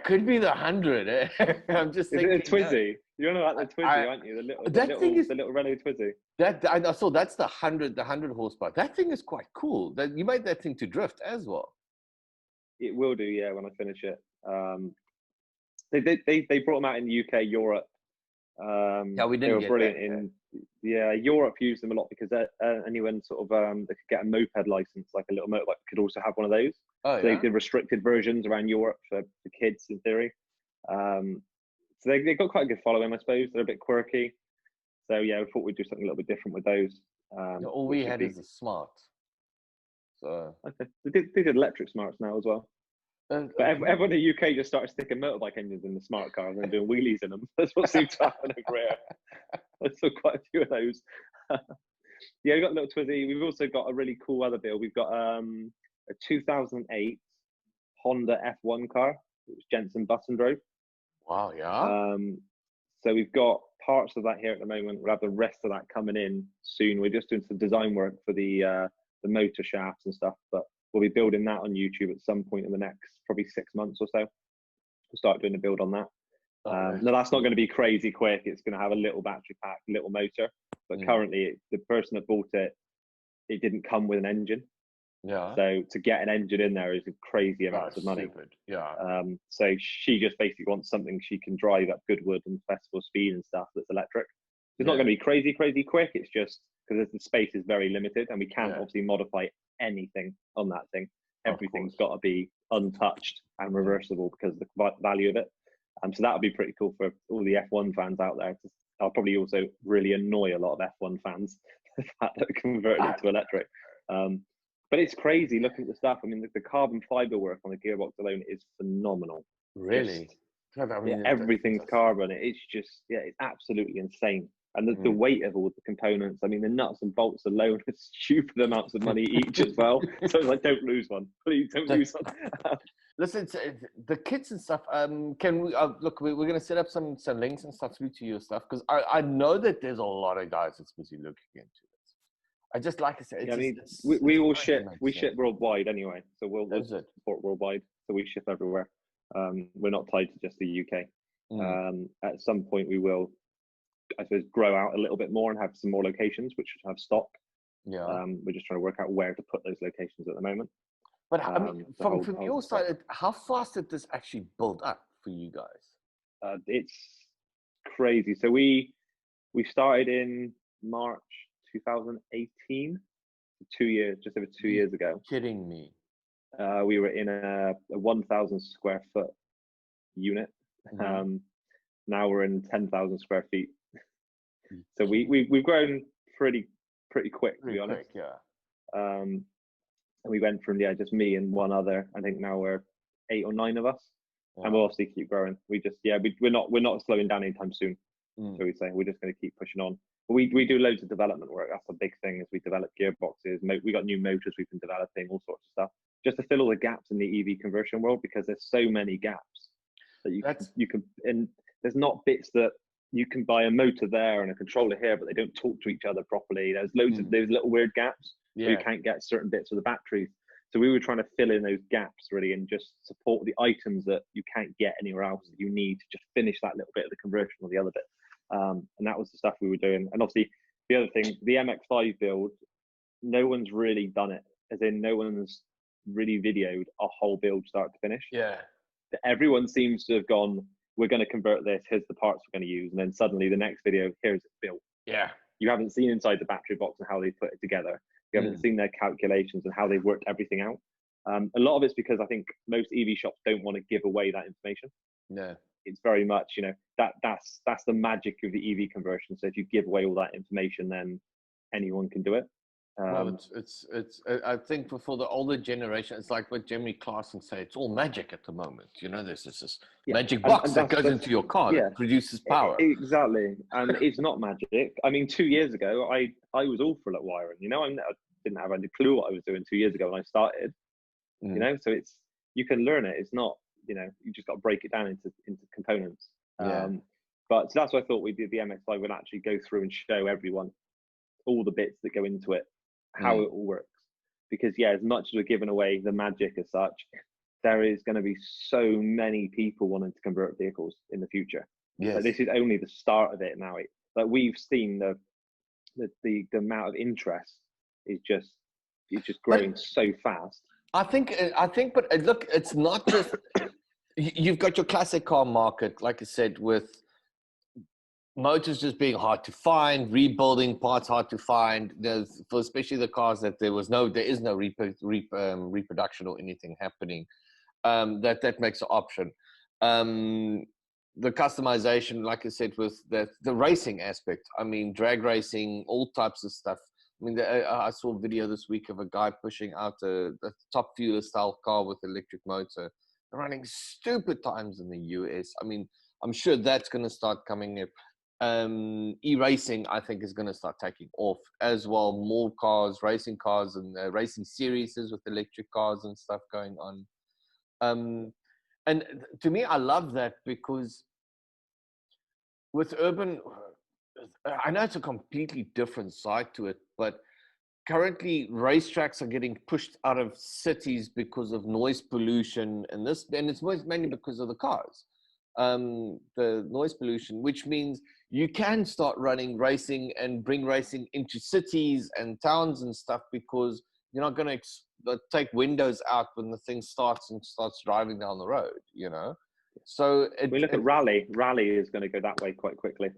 Could be the 100. I'm just thinking. Is it a Twizy? You know about the Twizy, aren't you? The little Renault Twizy. I saw that's the 100 horsepower. That thing is quite cool. That you made that thing to drift as well. It will do, yeah, when I finish it. They brought them out in the UK, Europe. Yeah, we didn't. They were brilliant Europe used them a lot because anyone sort of that could get a moped license, like a little motorbike, could also have one of those. So they did restricted versions around Europe for kids in theory. So they got quite a good following, I suppose. They're a bit quirky. So yeah, we thought we'd do something a little bit different with those. All we had is a Smart. So okay. They did electric Smarts now as well. But everyone in the UK just started sticking motorbike engines in the smart cars and doing wheelies in them. That's what seemed to happen over here. I saw quite a few of those. Yeah, we've got a little Twizy. We've also got a really cool other build. We've got a 2008 Honda F1 car, which Jensen Button drove. Wow, yeah. So we've got parts of that here at the moment. We'll have the rest of that coming in soon. We're just doing some design work for the motor shafts and stuff, but we'll be building that on YouTube at some point in the next probably 6 months or so. We'll start doing a build on that. No, that's not going to be crazy quick. It's going to have a little battery pack, little motor. But currently, the person that bought it, it didn't come with an engine. Yeah. So to get an engine in there is a crazy amount of money. Stupid. Yeah. So she just basically wants something she can drive at Goodwood and festival speed and stuff that's electric. It's not going to be crazy quick. It's just because the space is very limited and we can't obviously modify anything on that thing. Everything's got to be untouched and reversible because of the value of it. So that would be pretty cool for all the F1 fans out there. I'll probably also really annoy a lot of F1 fans the fact that converted it to electric. But it's crazy looking at the stuff. I mean, the carbon fiber work on the gearbox alone is phenomenal. Really? Everything's carbon. It's just, it's absolutely insane. And the weight of all the components, I mean, the nuts and bolts alone are stupid amounts of money each as well. So it's like, don't lose one. Please don't lose one. Listen, the kits and stuff, can we, look, we're going to set up some links and stuff through to your stuff, because I know that there's a lot of guys that's busy looking into this. I just, like I said, we will ship worldwide anyway. So we'll support worldwide. So we ship everywhere. We're not tied to just the UK. At some point we will, I suppose, grow out a little bit more and have some more locations which should have stock. Yeah. We're just trying to work out where to put those locations at the moment. But I mean, from your side, how fast did this actually build up for you guys? It's crazy. So we started in March 2018, 2 years, just over 2 years ago. You're kidding me. We were in a 1,000 square foot unit. Now we're in 10,000 square feet. So we've grown pretty quick, to be honest. And we went from just me and one other. I think now we're 8 or 9 of us, and we'll obviously keep growing. We just we're not slowing down anytime soon. So we say we're just going to keep pushing on. But we do loads of development work. That's a big thing. Is we develop gearboxes. We got new motors we've been developing, all sorts of stuff, just to fill all the gaps in the EV conversion world, because there's so many gaps that you can. And there's not bits that you can buy a motor there and a controller here, but they don't talk to each other properly. There's loads of those little weird gaps where you can't get certain bits of the batteries. So we were trying to fill in those gaps really, and just support the items that you can't get anywhere else that you need to just finish that little bit of the conversion or the other bit. And that was the stuff we were doing. And obviously the other thing, the MX5 build, no one's really done it. As in, no one's really videoed a whole build start to finish. Yeah. Everyone seems to have gone, we're going to convert this, here's the parts we're going to use. And then suddenly the next video, here's it built. Yeah. You haven't seen inside the battery box and how they put it together. You haven't seen their calculations and how they've worked everything out. A lot of it's because I think most EV shops don't want to give away that information. No. It's very much, that's the magic of the EV conversion. So if you give away all that information, then anyone can do it. No, it's I think for the older generation, it's like what Jeremy Clarkson said, it's all magic at the moment. There's this magic box that goes into your car that produces power. Exactly. And it's not magic. I mean, 2 years ago, I was awful at wiring. I didn't have any clue what I was doing 2 years ago when I started. So you can learn it. It's not, you just got to break it down into components. But so that's why I thought we did the MX5 would actually go through and show everyone all the bits that go into it, how it all works. Because as much as we're giving away the magic as such, there is going to be so many people wanting to convert vehicles in the future. Yes. This is only the start of it now. We've seen the amount of interest is just growing so fast. I think, but look, it's not just you've got your classic car market, like I said, with motors just being hard to find, rebuilding parts hard to find. For especially the cars that there is no reproduction or anything happening. That makes an option. The customization, like I said, with the racing aspect. I mean, drag racing, all types of stuff. I mean, I saw a video this week of a guy pushing out a top fueler style car with electric motor, running stupid times in the US. I mean, I'm sure that's going to start coming up. E-racing, I think, is going to start taking off as well. More cars, racing cars, and racing series with electric cars and stuff going on. And to me, I love that, because with urban, I know it's a completely different side to it, but currently racetracks are getting pushed out of cities because of noise pollution and it's mainly because of the cars. The noise pollution, which means you can start running racing and bring racing into cities and towns and stuff, because you're not going to take windows out when the thing starts driving down the road, you know? So we look at rally is going to go that way quite quickly.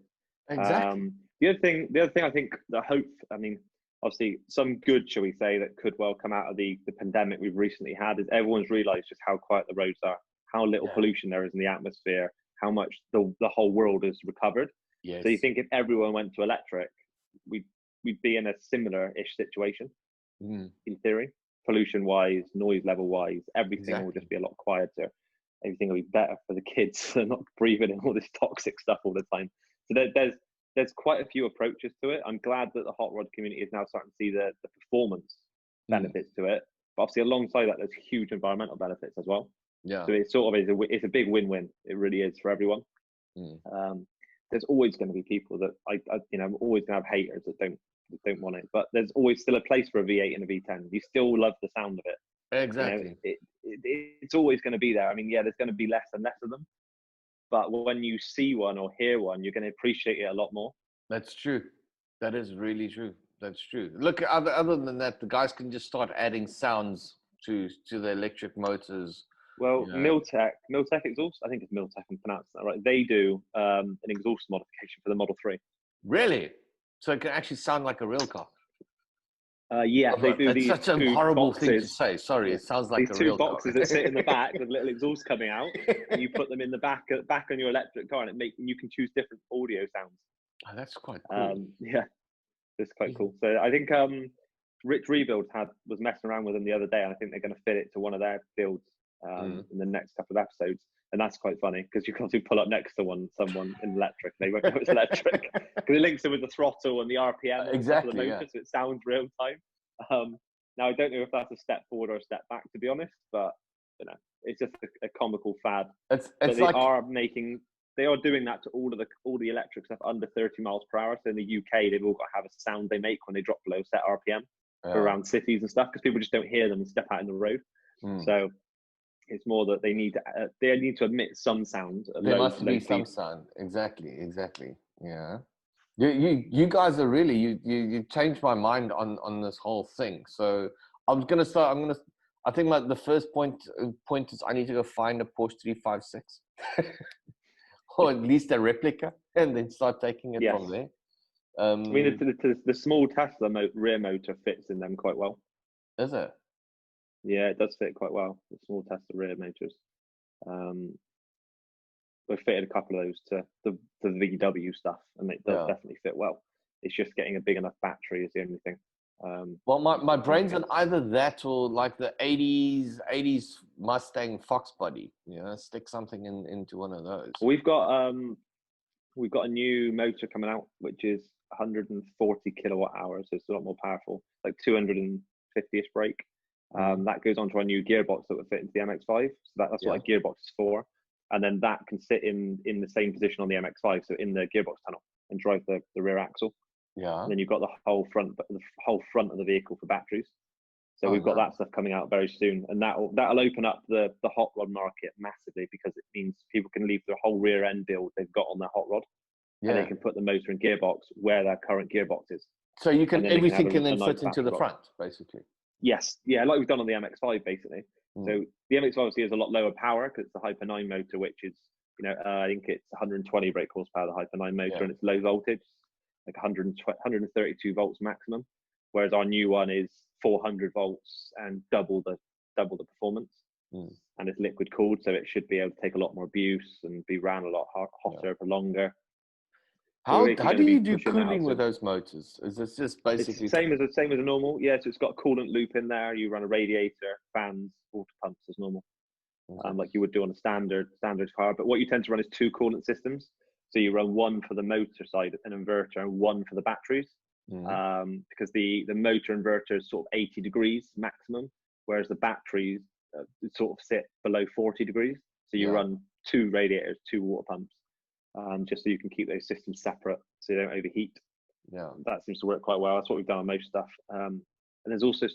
Exactly. The other thing I think, the hope, I mean, obviously some good, shall we say, that could well come out of the pandemic we've recently had, is everyone's realized just how quiet the roads are, how little pollution there is in the atmosphere, how much the whole world has recovered. Yes. So you think if everyone went to electric, we'd be in a similar-ish situation, in theory, pollution-wise, noise level-wise, everything will just be a lot quieter. Everything will be better for the kids. They're not breathing in all this toxic stuff all the time. So there's quite a few approaches to it. I'm glad that the hot rod community is now starting to see the performance benefits to it. But obviously, alongside that, there's huge environmental benefits as well. Yeah. So it's sort of it's a big win-win. It really is for everyone. There's always going to be people that I'm always going to have haters that don't want it. But there's always still a place for a V8 and a V10. You still love the sound of it. Exactly. It's always going to be there. I mean, yeah, there's going to be less and less of them. But when you see one or hear one, you're going to appreciate it a lot more. That's true. That is really true. That's true. Look, other than that, the guys can just start adding sounds to the electric motors. Well, Miltech exhaust, I think it's Miltech, I'm pronouncing that right. They do an exhaust modification for the Model 3. Really? So it can actually sound like a real car? Yeah, they do. That's such a horrible thing to say. Sorry, it sounds like these a real two boxes car. that sit in the back with little exhaust coming out, and you put them in the back on your electric car, and you can choose different audio sounds. Oh, that's quite cool. Yeah, it's quite cool. So I think Rich Rebuild was messing around with them the other day, and I think they're going to fit it to one of their builds in the next couple of episodes. And that's quite funny because you can obviously pull up next to someone in electric. They won't know it's electric because it links in with the throttle and the RPM of the motor, so it sounds real time. Now I don't know if that's a step forward or a step back, to be honest, but it's just a comical fad. But they are doing that to all the electric stuff under 30 miles per hour. So in the UK, they've all got to have a sound they make when they drop below set RPM for around cities and stuff, because people just don't hear them and step out in the road. So it's more that they need to emit some sound. There must be some sound. Exactly. Yeah. You guys are really you changed my mind on this whole thing. So I think the first point is I need to go find a Porsche 356 or at least a replica, and then start taking it from there. I mean, the small Tesla rear motor fits in them quite well. Is it? Yeah, it does fit quite well. The small Tesla rear motors. We've fitted a couple of those to the VW stuff, and it does definitely fit well. It's just getting a big enough battery is the only thing. Well, my brain's on either that or like the 80s Mustang Fox body. Stick something into one of those. We've got a new motor coming out, which is 140 kilowatt hours, so it's a lot more powerful, like 250-ish brake. That goes onto our new gearbox that would fit into the MX5. So that's what a gearbox is for. And then that can sit in the same position on the MX5, so in the gearbox tunnel, and drive the rear axle. Yeah. And then you've got the whole front of the vehicle for batteries. So we've got that stuff coming out very soon, and that'll open up the hot rod market massively, because it means people can leave the whole rear end build they've got on their hot rod, and they can put the motor and gearbox where their current gearbox is. So everything can then fit into the front, basically. Yes, yeah, like we've done on the MX5, basically. So the MX5 obviously has a lot lower power because it's the Hyper 9 motor, which is, I think it's 120 brake horsepower, the Hyper 9 motor, and it's low voltage, like 132 volts maximum. Whereas our new one is 400 volts and double the performance, and it's liquid cooled, so it should be able to take a lot more abuse and be ran a lot hotter for longer. How do you do cooling with those motors? Is this just basically it's same as a normal? Yeah, so it's got a coolant loop in there. You run a radiator, fans, water pumps as normal, like you would do on a standard car. But what you tend to run is two coolant systems. So you run one for the motor side, an inverter, and one for the batteries, because the motor inverter is sort of 80 degrees maximum, whereas the batteries sort of sit below 40 degrees. So you run two radiators, two water pumps. Just so you can keep those systems separate so they don't overheat. Yeah, that seems to work quite well. That's what we've done on most stuff. And there's also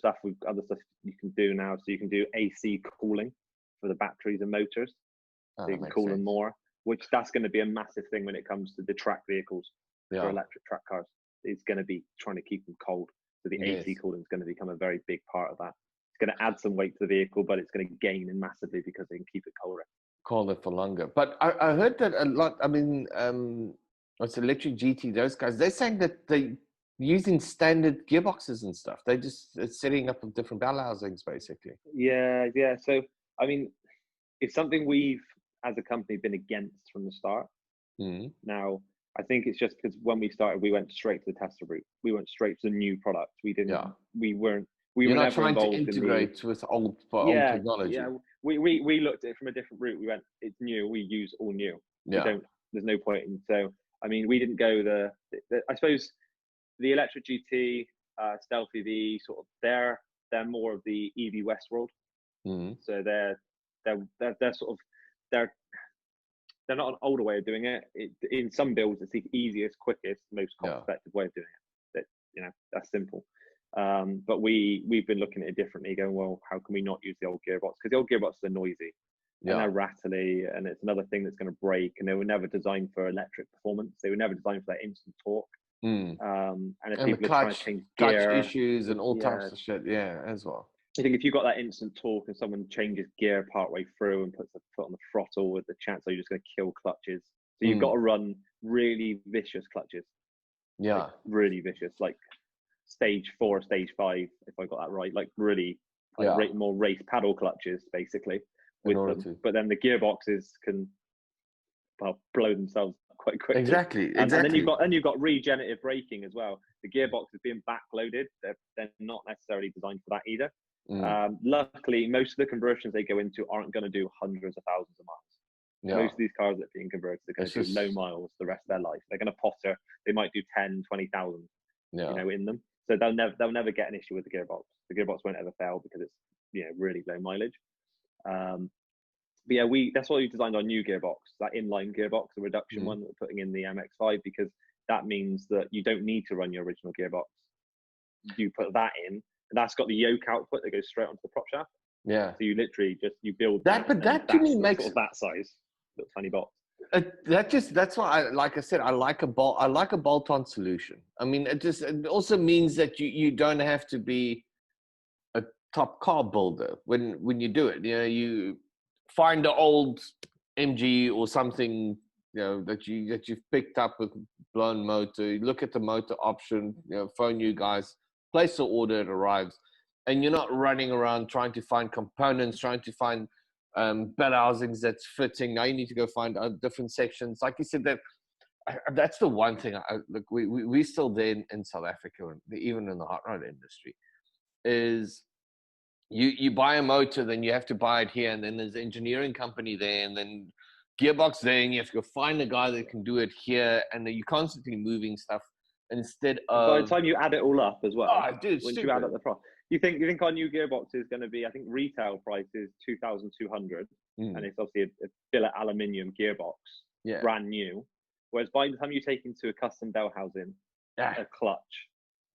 other stuff you can do now. So you can do AC cooling for the batteries and motors. So you can cool them more, which that's going to be a massive thing when it comes to the track vehicles for electric track cars. It's going to be trying to keep them cold. So the AC cooling is going to become a very big part of that. It's going to add some weight to the vehicle, but it's going to gain in massively because they can keep it colder. Colder for longer. But I heard that a lot. I mean, what's electric GT? Those guys, they're saying that they using standard gearboxes and stuff. They just setting up different bell housings, basically. Yeah. So I mean, it's something we've, as a company, been against from the start. Now, I think it's just because when we started, we went straight to the Tesla route. We went straight to the new product. We didn't. Yeah. We weren't. You're were not never trying to involved integrate in with old technology. Yeah. We looked at it from a different route. We went, it's new. We use all new. Yeah. There's no point in. So I mean, we didn't go the I suppose the electric GT, Stealth EV, sort of they're more of the EV West world. So they're sort of they're not an older way of doing it. In some builds, it's the easiest, quickest, most cost-effective way of doing it. That's simple. But we've been looking at it differently, going, well, how can we not use the old gearbox? Because the old gearboxes are noisy and they're rattly, and it's another thing that's going to break. And they were never designed for electric performance. They were never designed for that instant torque. And if people are trying to change gear, clutch issues and all types of shit, as well. I think if you got that instant torque and someone changes gear partway through and puts a foot on the throttle, with the chance that you're just going to kill clutches. So you've got to run really vicious clutches. Yeah. Like really vicious, like stage 4, stage 5, if I got that right. Like really more race paddle clutches, basically, with them. But then the gearboxes can blow themselves quite quickly. Exactly. And then you've got regenerative braking as well. The gearbox is being backloaded. They're not necessarily designed for that either. Luckily, most of the conversions they go into aren't going to do hundreds of thousands of miles. Most of these cars that are being converted are going to do low miles the rest of their life. They're going to potter. They might do 10, 20,000, in them. So they'll never get an issue with the gearbox. The gearbox won't ever fail because it's really low mileage. But yeah, that's why we designed our new gearbox, that inline gearbox, the reduction one that we're putting in the MX5, because that means that you don't need to run your original gearbox. You put that in, and that's got the yoke output that goes straight onto the prop shaft. Yeah. So you literally you build that. But that to me makes sort of that size, little tiny box. That's why like I said, I like a bolt-on solution. I mean, it also means that you don't have to be a top car builder when you do it. You find the old MG or something, that you've picked up with blown motor. You look at the motor option, phone you guys, place the order, it arrives, and you're not running around trying to find components, trying to find bell housings that's fitting. Now you need to go find different sections. Like you said, that's the one thing. Look, we're still there in South Africa, even in the hot rod industry, is you buy a motor, then you have to buy it here, and then there's an engineering company there, and then gearbox there, and you have to go find a guy that can do it here, and then you're constantly moving stuff instead of. By the time you add it all up as well, dude, once you add up the price, you think our new gearbox is going to be, I think retail price is 2,200, and it's obviously a billet aluminium gearbox, brand new. Whereas by the time you take into a custom bell housing, a clutch,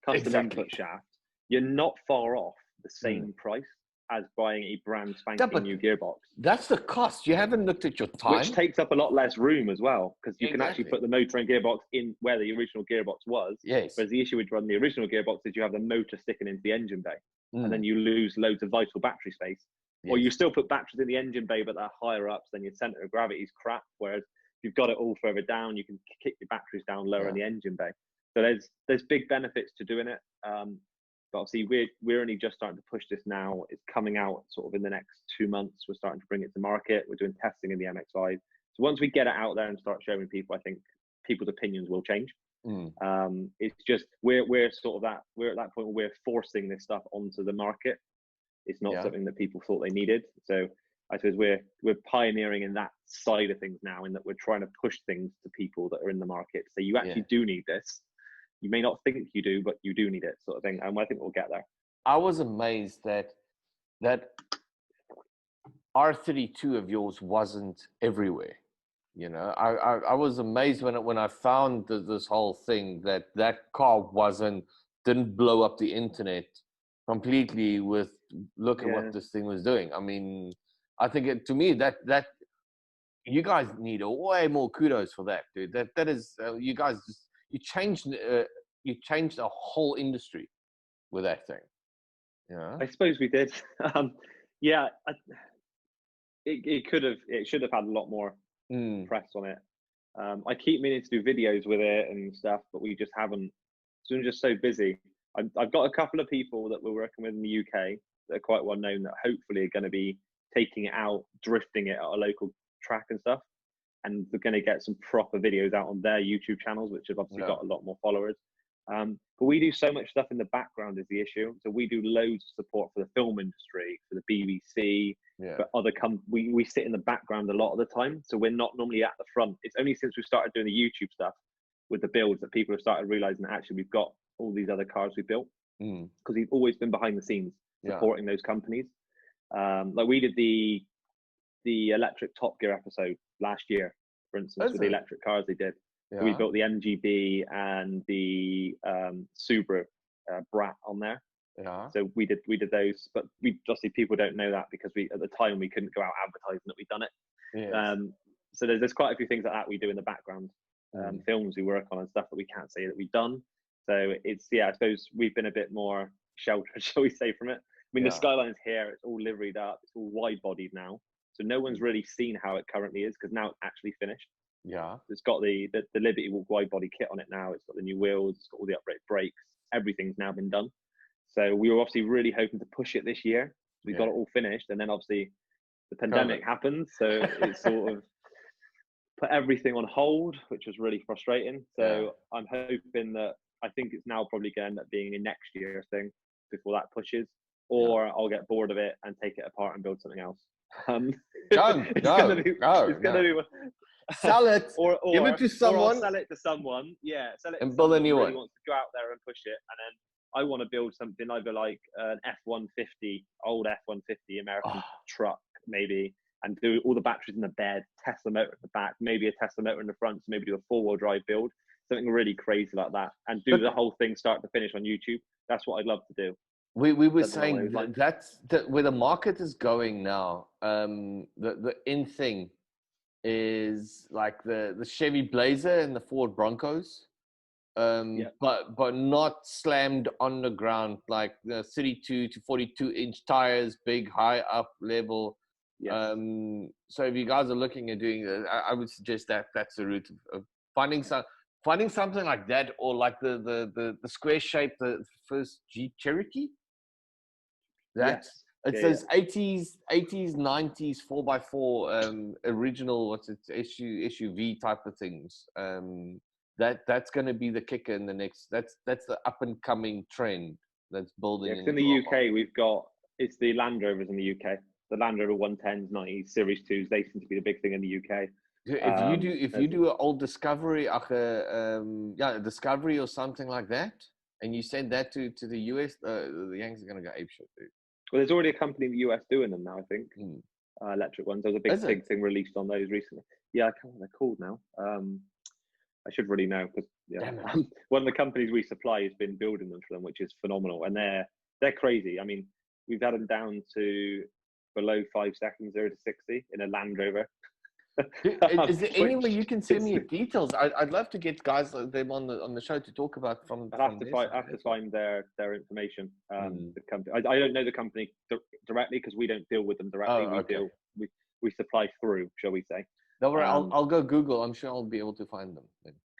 custom input shaft, you're not far off the same price as buying a brand spanking new gearbox. That's the cost. You haven't looked at your time. Which takes up a lot less room as well, because you can actually put the motor and gearbox in where the original gearbox was. Yes. Whereas the issue with running the original gearbox is you have the motor sticking into the engine bay, and then you lose loads of vital battery space. Or you still put batteries in the engine bay, but they're higher up, so then your center of gravity is crap. Whereas if you've got it all further down, you can kick your batteries down lower in the engine bay. So there's big benefits to doing it. But obviously, we're only just starting to push this now. It's coming out sort of in the next 2 months. We're starting to bring it to market. We're doing testing in the MX5. So once we get it out there and start showing people, I think people's opinions will change. It's just we're at that point where we're forcing this stuff onto the market. It's not something that people thought they needed. So I suppose we're pioneering in that side of things now, in that we're trying to push things to people that are in the market. So you actually do need this. You may not think you do, but you do need it, sort of thing. And I think we'll get there. I was amazed that R32 of yours wasn't everywhere. I was amazed when I found this whole thing that car didn't blow up the internet completely with look at Yeah. what this thing was doing. I mean, I think to me that you guys need a way more kudos for that, dude. That is you guys just you changed a whole industry with that thing. Yeah. I suppose we did. Yeah, it should have had a lot more press on it. I keep meaning to do videos with it and stuff, but we just haven't. So I'm just so busy. I've got a couple of people that we're working with in the UK that are quite well known that hopefully are going to be taking it out, drifting it at a local track and stuff. And they're going to get some proper videos out on their YouTube channels, which have obviously got a lot more followers. But we do so much stuff in the background is the issue. So we do loads of support for the film industry, for the BBC, for other we sit in the background a lot of the time. So we're not normally at the front. It's only since we started doing the YouTube stuff with the builds that people have started realizing that actually we've got all these other cars we built, because we've always been behind the scenes supporting those companies. Like we did the electric Top Gear episode last year, for instance, with the electric cars they did. So we built the MGB and the Subaru Brat on there. Yeah. So we did those, but we obviously people don't know that because at the time we couldn't go out advertising that we'd done it. Yes. So there's quite a few things like that we do in the background, films we work on and stuff that we can't say that we've done. So it's I suppose we've been a bit more sheltered, shall we say, from it. I mean, the Skyline's here, it's all liveried up, it's all wide-bodied now. So no one's really seen how it currently is because now it's actually finished. Yeah. It's got the Liberty Walk wide-body kit on it now. It's got the new wheels, it's got all the upright brakes. Everything's now been done. So we were obviously really hoping to push it this year. We got it all finished, and then obviously the pandemic happened. So it sort of put everything on hold, which was really frustrating. So I'm hoping that I think it's now probably going to end up being a next year thing before that pushes, or I'll get bored of it and take it apart and build something else. It's gonna be sell it, or give it to someone, or I'll sell it to someone. Yeah, sell it and build a new one. Wants to go out there and push it, and then I want to build something either like an F-150, old F-150 American truck, maybe, and do all the batteries in the bed, Tesla motor at the back, maybe a Tesla motor in the front, so maybe do a four-wheel drive build, something really crazy like that, and do the whole thing start to finish on YouTube. That's what I'd love to do. We were saying that's where the market is going now. The in thing is like the Chevy Blazer and the Ford Broncos. But not slammed on the ground, like the 32 to 42-inch tires, big, high up level. So if you guys are looking at doing that, I would suggest that's the route of finding something like that, or like the square shape, the first Jeep Cherokee. It's those 80s, 90s 4x4 original SUV type of things. That's going to be the kicker in the next. That's the up and coming trend that's building. In the UK, it's the Land Rovers in the UK. The Land Rover 110s, 90s, Series 2s. They seem to be the big thing in the UK. If you do an old Discovery, Discovery or something like that, and you send that to the US, the Yanks are going to go apeshit, dude. Well, there's already a company in the US doing them now, I think. Electric ones. There was a big thing released on those recently. Yeah, I can't remember what they're called now. I should really know because one of the companies we supply has been building them for them, which is phenomenal, and they're crazy. I mean, we've had them down to below 5 seconds, 0 to 60 in a Land Rover. Is there any way you can send me details? I'd love to get guys like them on the show to talk about from. I have to find their information. The company. I don't know the company directly because we don't deal with them directly. We supply through, shall we say? Don't worry, I'll go Google. I'm sure I'll be able to find them.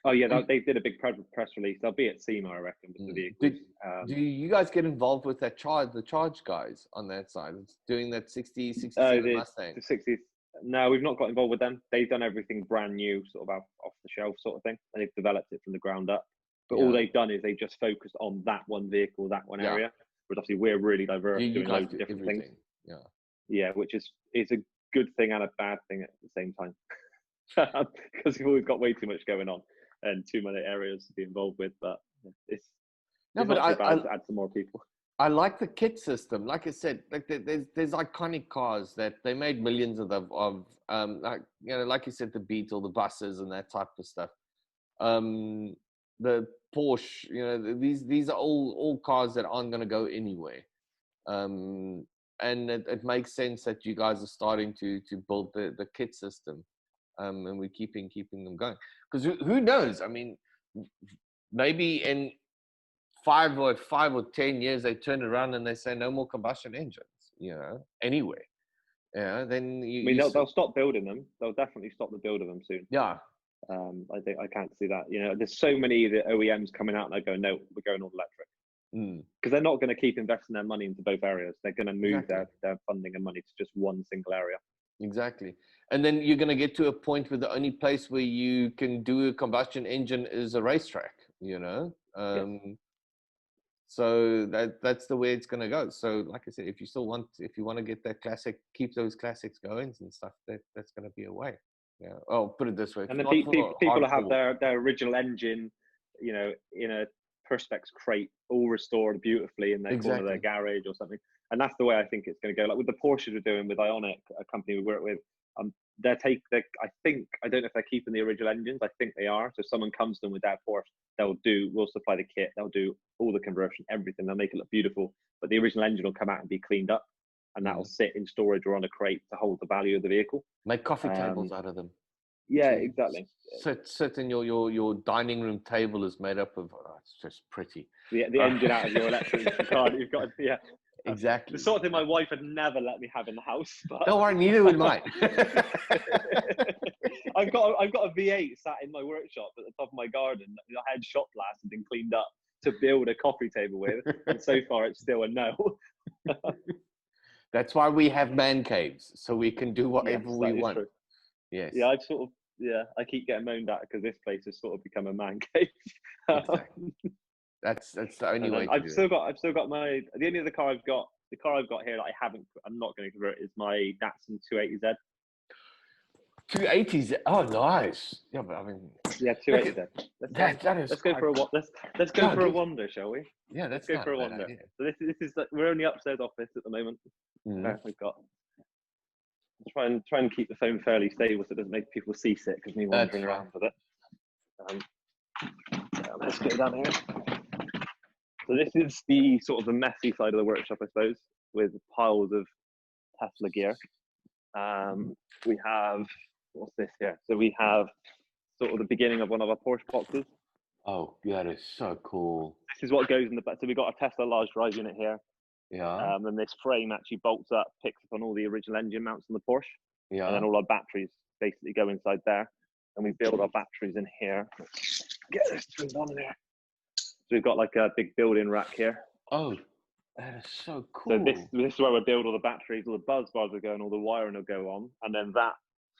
Oh yeah, they did a big press release. They'll be at SEMA, I reckon. Do you guys get involved with that the charge guys on that side? It's doing that 60 Mustang. The 60s. No, we've not got involved with them. They've done everything brand new, sort of off the shelf sort of thing, and they've developed it from the ground up. But all they've done is they just focused on that one vehicle, that one area. But obviously, we're really diverse, doing loads of different things. Yeah, which is a good thing and a bad thing at the same time. Because we've always got way too much going on and too many areas to be involved with, but it's not too bad to add some more people. I like the kit system. Like I said, like there's iconic cars that they made millions of like you said, the Beetle, the buses, and that type of stuff. The Porsche, these are all cars that aren't going to go anywhere. And it makes sense that you guys are starting to build the kit system, and we're keeping them going, because who knows? I mean, maybe in 5 or 10 years they turn around and they say no more combustion engines, anywhere. Then I mean, they'll stop building them. They'll definitely stop the build of them soon. Yeah. I think I can't see that. There's so many of the OEMs coming out and I go, no, we're going all electric. Because they're not going to keep investing their money into both areas. They're going to move their funding and money to just one single area. Exactly. And then you're going to get to a point where the only place where you can do a combustion engine is a racetrack, So that's the way it's going to go. So like I said, if you want to get that classic, keep those classics going and stuff, that's going to be a way. Yeah. Oh, put it this way. And then people will have their original engine, in a Perspex crate, all restored beautifully in their corner of their garage or something. And that's the way I think it's going to go. Like with the Porsches we're doing with Ionic, a company we work with, I don't know if they're keeping the original engines. I think they are. So if someone comes to them with that Porsche, we'll supply the kit. They'll do all the conversion, everything. They'll make it look beautiful. But the original engine will come out and be cleaned up, and that'll sit in storage or on a crate to hold the value of the vehicle. Make coffee tables out of them. Yeah, exactly. Sit in your dining room table is made up of. It's just pretty. The engine out of your electric car. You've got exactly. The sort of thing my wife would never let me have in the house. But... Don't worry, neither would mine. I've got a V8 sat in my workshop at the top of my garden. I had shot blasted and cleaned up to build a coffee table with, and so far it's still a no. That's why we have man caves, so we can do whatever we want. True. Yes. Yeah, I keep getting moaned at because this place has sort of become a man cave. Exactly. That's the only way. I've still got the only other car I've got here that I'm not going to convert is my Datsun 280Z. 280Z. Oh, nice. Yeah, but I mean. Yeah, 280Z. Let's go for a let's go for a wander, shall we? Yeah, let's go for a wander. Idea. So this is we're in the upstairs office at the moment. We've got. Try and keep the phone fairly stable so it doesn't make people seasick because me wandering around with it. Let's go down here. So this is the sort of the messy side of the workshop, I suppose, with piles of Tesla gear. We have, what's this here? So we have sort of the beginning of one of our Porsche boxes. Oh, that is so cool. This is what goes in the back. So we've got a Tesla large drive unit here. Yeah. And this frame actually bolts up, picks up on all the original engine mounts on the Porsche. Yeah. And then all our batteries basically go inside there. And we build our batteries in here. Get this turned on in here. So we've got like a big built-in rack here. Oh, that is so cool. So this is where we build all the batteries, all the buzz bars will go and all the wiring will go on. And then that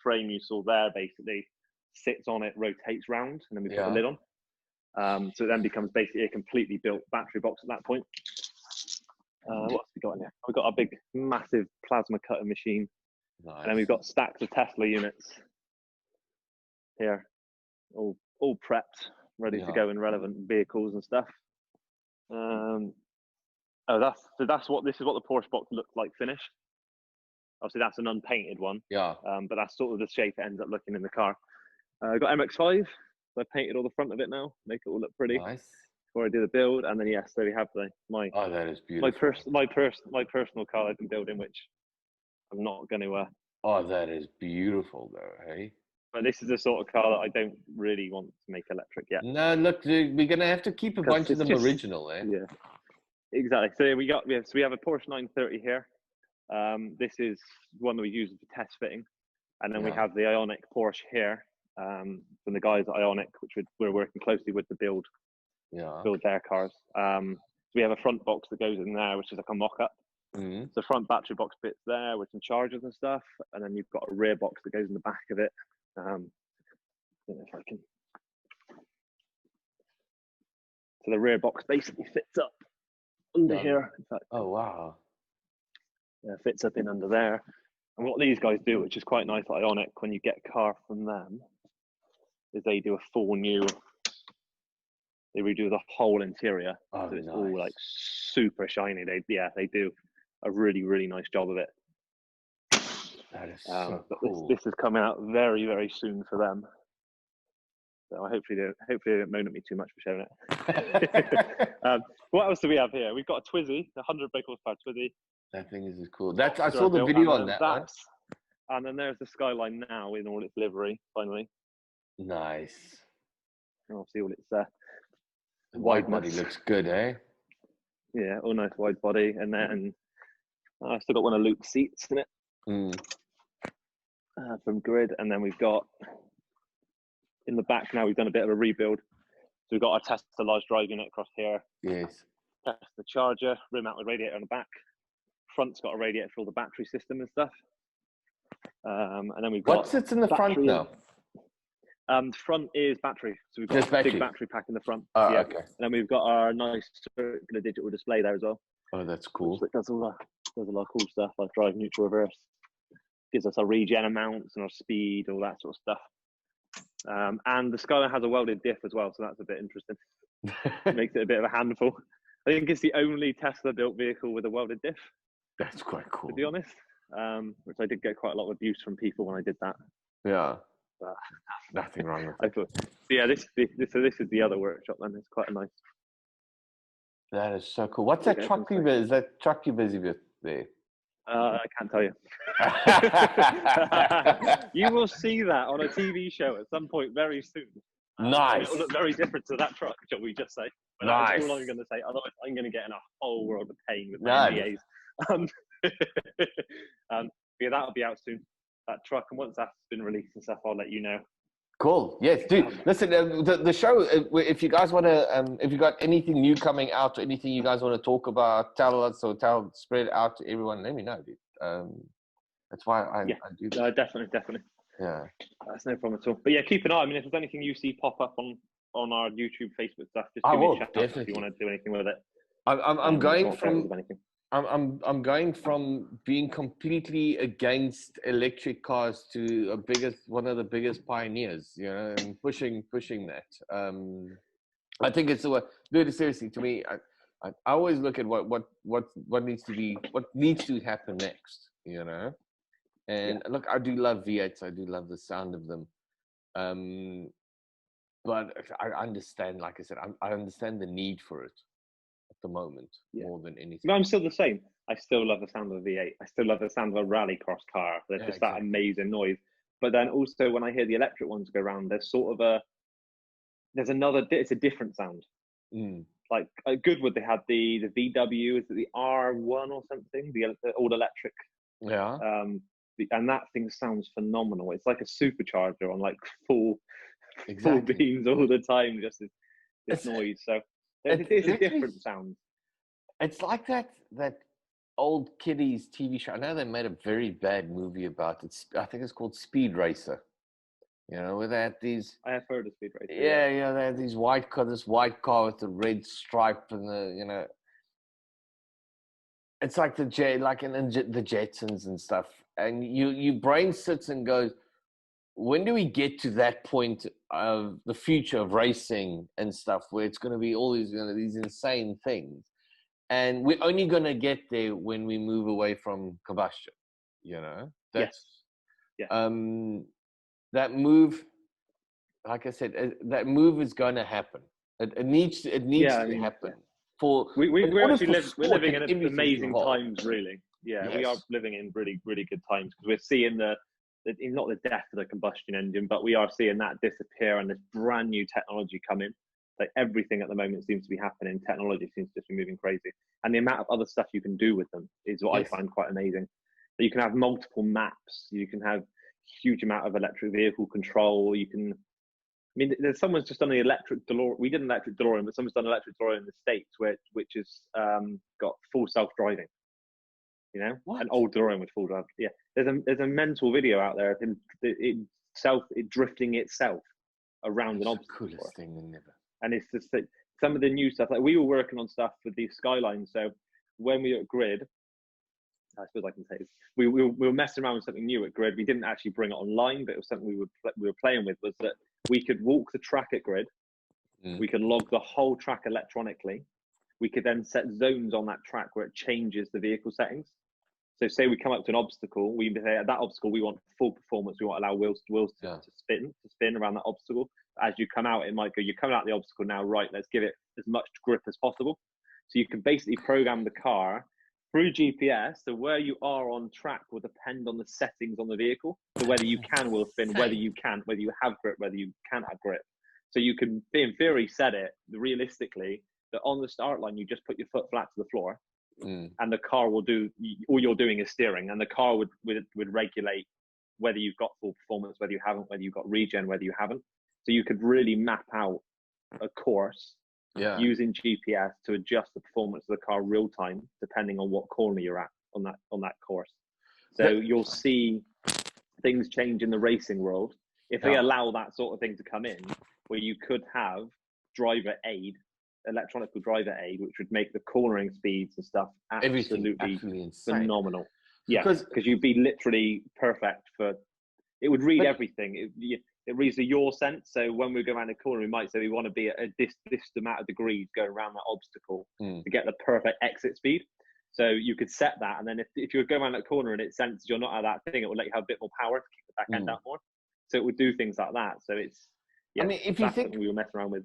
frame you saw there basically sits on it, rotates round, and then we put the lid on. So it then becomes basically a completely built battery box at that point. What else we got in here? We've got a big, massive plasma cutting machine. Nice. And then we've got stacks of Tesla units here, all prepped, ready to go in relevant vehicles and stuff. This is what the Porsche box looks like finished. Obviously, that's an unpainted one. Yeah. But that's sort of the shape it ends up looking in the car. I've got MX5. So I painted all the front of it now, make it all look pretty. Nice. Before I do the build, and then so we have my. Oh, that is beautiful. My personal car I've been building, which I'm not going to. Oh, that is beautiful, though, hey. But this is the sort of car that I don't really want to make electric yet. No, look, dude, we're gonna have to keep a bunch of them original, eh? Yeah, exactly. So we have a Porsche 930 here. This is one that we use for test fitting, and then we have the Ionic Porsche here from the guys at Ionic, which we're working closely with to build their cars. We have a front box that goes in there, which is like a mock-up. Mm-hmm. So front battery box bits there with some chargers and stuff, and then you've got a rear box that goes in the back of it. I don't know if I can. So the rear box basically fits up under here. In fact, oh wow! Yeah, fits up in under there. And what these guys do, which is quite nice at Ionic, when you get a car from them, is they do a full new. They redo the whole interior, so it's all like super shiny. They do a really, really nice job of it. That is so but cool. This is coming out very, very soon for them. So hopefully they don't moan at me too much for showing it. What else do we have here? We've got a Twizy, a 100 brake horsepower Twizy. That thing is cool. I saw the video on that one. And then there's the Skyline now in all its livery, finally. Nice. And obviously all its the wide body looks good, eh? Yeah, all nice wide body. And then I've still got one of Luke's seats in it from Grid. And then we've got, in the back now, we've done a bit of a rebuild. So we've got our Tesla large drive unit across here. Yes. Tesla charger, rear mounted radiator on the back. Front's got a radiator for all the battery system and stuff. And then we've got... What sits in the front now? The front is battery. So we've got a big battery pack in the front. Oh, okay. And then we've got our nice circular digital display there as well. Oh, that's cool. It does a lot of cool stuff, like drive, neutral, reverse. Gives us our regen amounts and our speed, all that sort of stuff. And the Skyline has a welded diff as well, so that's a bit interesting. Makes it a bit of a handful. I think it's the only Tesla-built vehicle with a welded diff. That's quite cool, to be honest. Which I did get quite a lot of abuse from people when I did that. Yeah. But nothing wrong with it. I thought, yeah, this is the other workshop then. It's quite a nice. That is so cool. What's that truck you busy? Is that truck you busy with there? I can't tell you. You will see that on a TV show at some point very soon. Nice. It will look very different to that truck, shall we just say? But nice. That's all I'm going to say. Otherwise, I'm going to get in a whole world of pain with my NDAs. Yeah, that'll be out soon. That truck, and once that's been released and stuff, I'll let you know. Cool. Yes, dude. Listen, the show. If you guys want to, if you got anything new coming out or anything you guys want to talk about, tell us or spread it out to everyone. Let me know, dude. That's why I do this. Definitely. Yeah. That's no problem at all. But yeah, keep an eye. I mean, if there's anything you see pop up on our YouTube, Facebook stuff, just give me a shout out if you want to do anything with it. I'm going from. I'm going from being completely against electric cars to one of the biggest pioneers, you know, and pushing that. I think it's the way. Dude, seriously, to me, I always look at what needs to happen next, you know. And look, I do love V8s. I do love the sound of them. But I understand, like I said, I understand the need for it. The moment more than anything. No, I'm still the same. I still love the sound of a V8. I still love the sound of a rallycross car. There's just that amazing noise. But then also when I hear the electric ones go around, there's sort of it's a different sound. Like at Goodwood, they had the VW, is it the R1 or something? The all electric. Yeah. And that thing sounds phenomenal. It's like a supercharger on like full beams all the time. Just this noise. So. It's a different sound. It's like that old kiddies TV show. I know they made a very bad movie about it. I think it's called Speed Racer. You know, where they had these. I have heard of Speed Racer. Yeah, they had these this white car with the red stripe and the, you know. It's like the Jetsons and stuff. And your brain sits and goes, when do we get to that point of the future of racing and stuff where it's going to be all these insane things? And we're only going to get there when we move away from combustion, you know? That move, like I said, that move is going to happen. It needs to happen. We're living in amazing times, really. Yeah, we are living in really, really good times because we're seeing not the death of the combustion engine, but we are seeing that disappear and this brand new technology come in. Like everything at the moment seems to be happening. Technology seems to be moving crazy. And the amount of other stuff you can do with them is what I find quite amazing. So you can have multiple maps. You can have huge amount of electric vehicle control. There's someone's just done the electric DeLorean. We did an electric DeLorean, but someone's done an electric DeLorean in the States which has got full self-driving. You know, an old DeLorean with full drive. Yeah, there's a mental video out there of him it drifting itself around an obstacle. Coolest thing ever. And it's just like some of the new stuff. Like we were working on stuff with these Skylines. So when we were at Grid, I suppose I can say this, we were messing around with something new at Grid. We didn't actually bring it online, but it was something we were playing with. Was that we could walk the track at Grid. We could log the whole track electronically. We could then set zones on that track where it changes the vehicle settings. So say we come up to an obstacle, we say at that obstacle we want full performance. We want to allow wheels to spin around that obstacle. as you come out, it might go, you're coming out the obstacle now, right, let's give it as much grip as possible. So you can basically program the car through GPS. So where you are on track will depend on the settings on the vehicle. So whether you can wheel spin, whether you can't, whether you have grip, whether you can't have grip. So you can, in theory, set it realistically that on the start line, you just put your foot flat to the floor and the car will do, all you're doing is steering, and the car would regulate whether you've got full performance, whether you haven't, whether you've got regen, whether you haven't. So you could really map out a course using GPS to adjust the performance of the car real time, depending on what corner you're at on that course. So you'll see things change in the racing world if they allow that sort of thing to come in, where you could have driver aid, electronic driver aid, which would make the cornering speeds and stuff absolutely phenomenal. Yeah, because you'd be literally perfect for. It would read everything. It reads the yaw sense. So when we go around the corner, we might say we want to be at this amount of degrees going around that obstacle to get the perfect exit speed. So you could set that, and then if you go around that corner and it senses you're not at that thing, it will let you have a bit more power to keep the back end out more. So it would do things like that. So it's, I mean, if you think we were messing around with.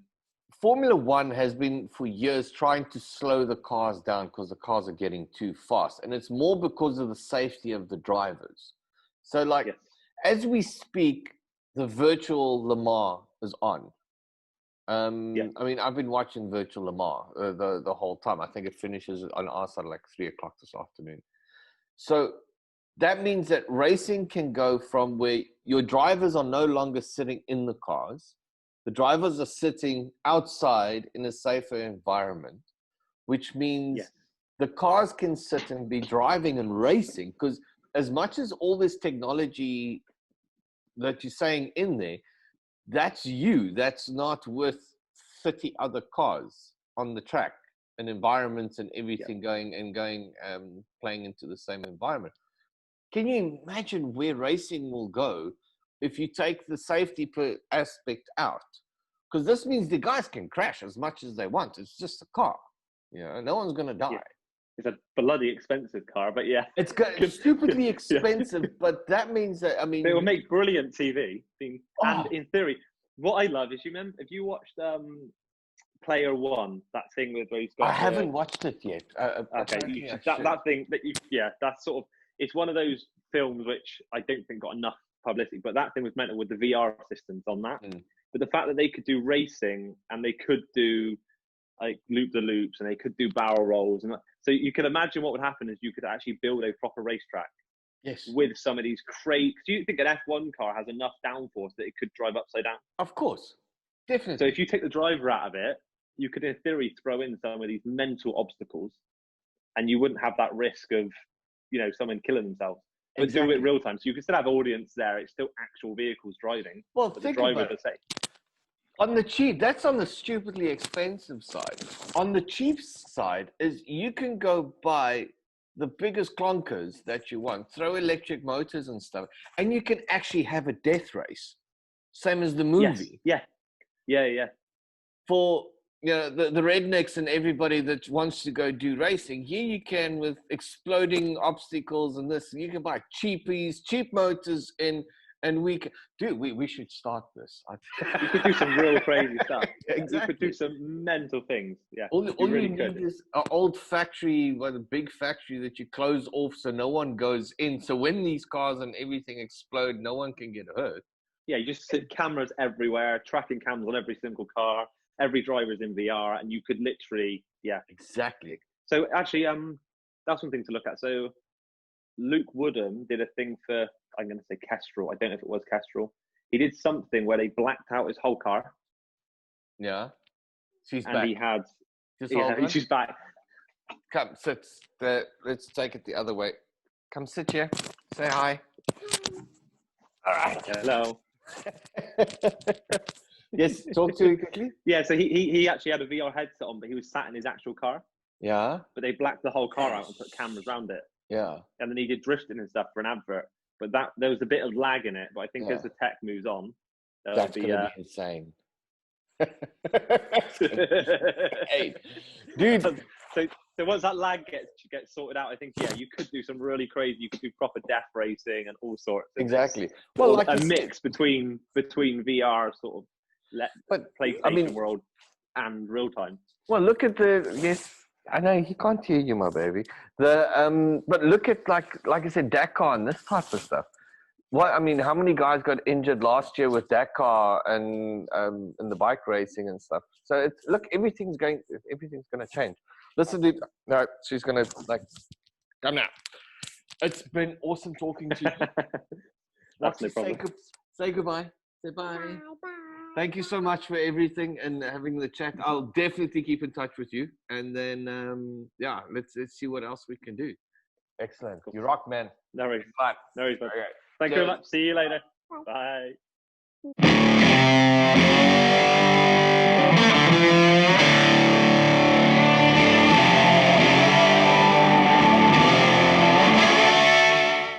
Formula One has been for years trying to slow the cars down because the cars are getting too fast, and it's more because of the safety of the drivers. So like as we speak, the virtual Le Mans is on. I mean, I've been watching virtual Le Mans the whole time. I think it finishes on our side like 3 o'clock this afternoon. So that means that racing can go from where your drivers are no longer sitting in the cars. The drivers are sitting outside in a safer environment, which means the cars can sit and be driving and racing. Because as much as all this technology that you're saying in there, that's you. That's not with 30 other cars on the track and environments and everything going playing into the same environment. Can you imagine where racing will go if you take the safety aspect out? Because this means the guys can crash as much as they want. It's just a car. You know, no one's going to die. It's a bloody expensive car, but it's stupidly expensive. But that means that, I mean, they will make brilliant TV. And in theory, what I love is, you remember if you watched Player One, that thing with where he's got. I haven't watched it yet. Okay, that thing that that's sort of, it's one of those films which I don't think got enough publicity, but that thing was meant with the VR systems on that. But the fact that they could do racing and they could do like loop-the-loops and they could do barrel rolls, and so you can imagine what would happen is you could actually build a proper racetrack with some of these crazy. Do you think an F1 car has enough downforce that it could drive upside down? Of course, definitely. So if you take the driver out of it, you could in theory throw in some of these mental obstacles, and you wouldn't have that risk of, you know, someone killing themselves. But do it real time, so you can still have audience there. It's still actual vehicles driving. Well, think about it. On the cheap, that's on the stupidly expensive side. On the cheap side is you can go buy the biggest clunkers that you want, throw electric motors and stuff, and you can actually have a death race, same as the movie. Yeah. For, you know, the rednecks and everybody that wants to go do racing, here you can with exploding obstacles and this. You can buy cheap motors in. And we should start this. We could do some real crazy stuff. We could do some mental things. Yeah. All you need is an old factory, a big factory that you close off so no one goes in. So when these cars and everything explode, no one can get hurt. Yeah, you just sit cameras everywhere, tracking cameras on every single car. Every driver is in VR, and you could literally, Exactly. So actually, that's one thing to look at. So Luke Woodham did a thing for, I'm going to say Kestrel. I don't know if it was Kestrel. He did something where they blacked out his whole car. Yeah. She's and back. He had. She's back. Come, sit. Let's take it the other way. Come sit here. Say hi. All right. Hello. Yes, talk to you quickly. Yeah, so he actually had a VR headset on, but he was sat in his actual car. Yeah. But they blacked the whole car out and put cameras around it. Yeah. And then he did drifting and stuff for an advert. But there was a bit of lag in it. But I think as the tech moves on, that's going to be insane. Hey, dude. So once that lag gets sorted out, I think you could do some really crazy. You could do proper death racing and all sorts. Exactly. Well, like a mix between VR sort of. PlayStation World and real time. Well, look at yes. I know he can't hear you, my baby. But look at like I said, Dakar and this type of stuff. What I mean, how many guys got injured last year with Dakar and the bike racing and stuff? So it's everything's going to change. Listen, dude. No, she's gonna come now. It's been awesome talking to you. That's no problem. Say goodbye. Say bye. Bye. Thank you so much for everything and having the chat. I'll definitely keep in touch with you, and then let's see what else we can do. Excellent. You rock, man. No worries. Bye. No worries. Okay. Thank you very much. See you later. Bye.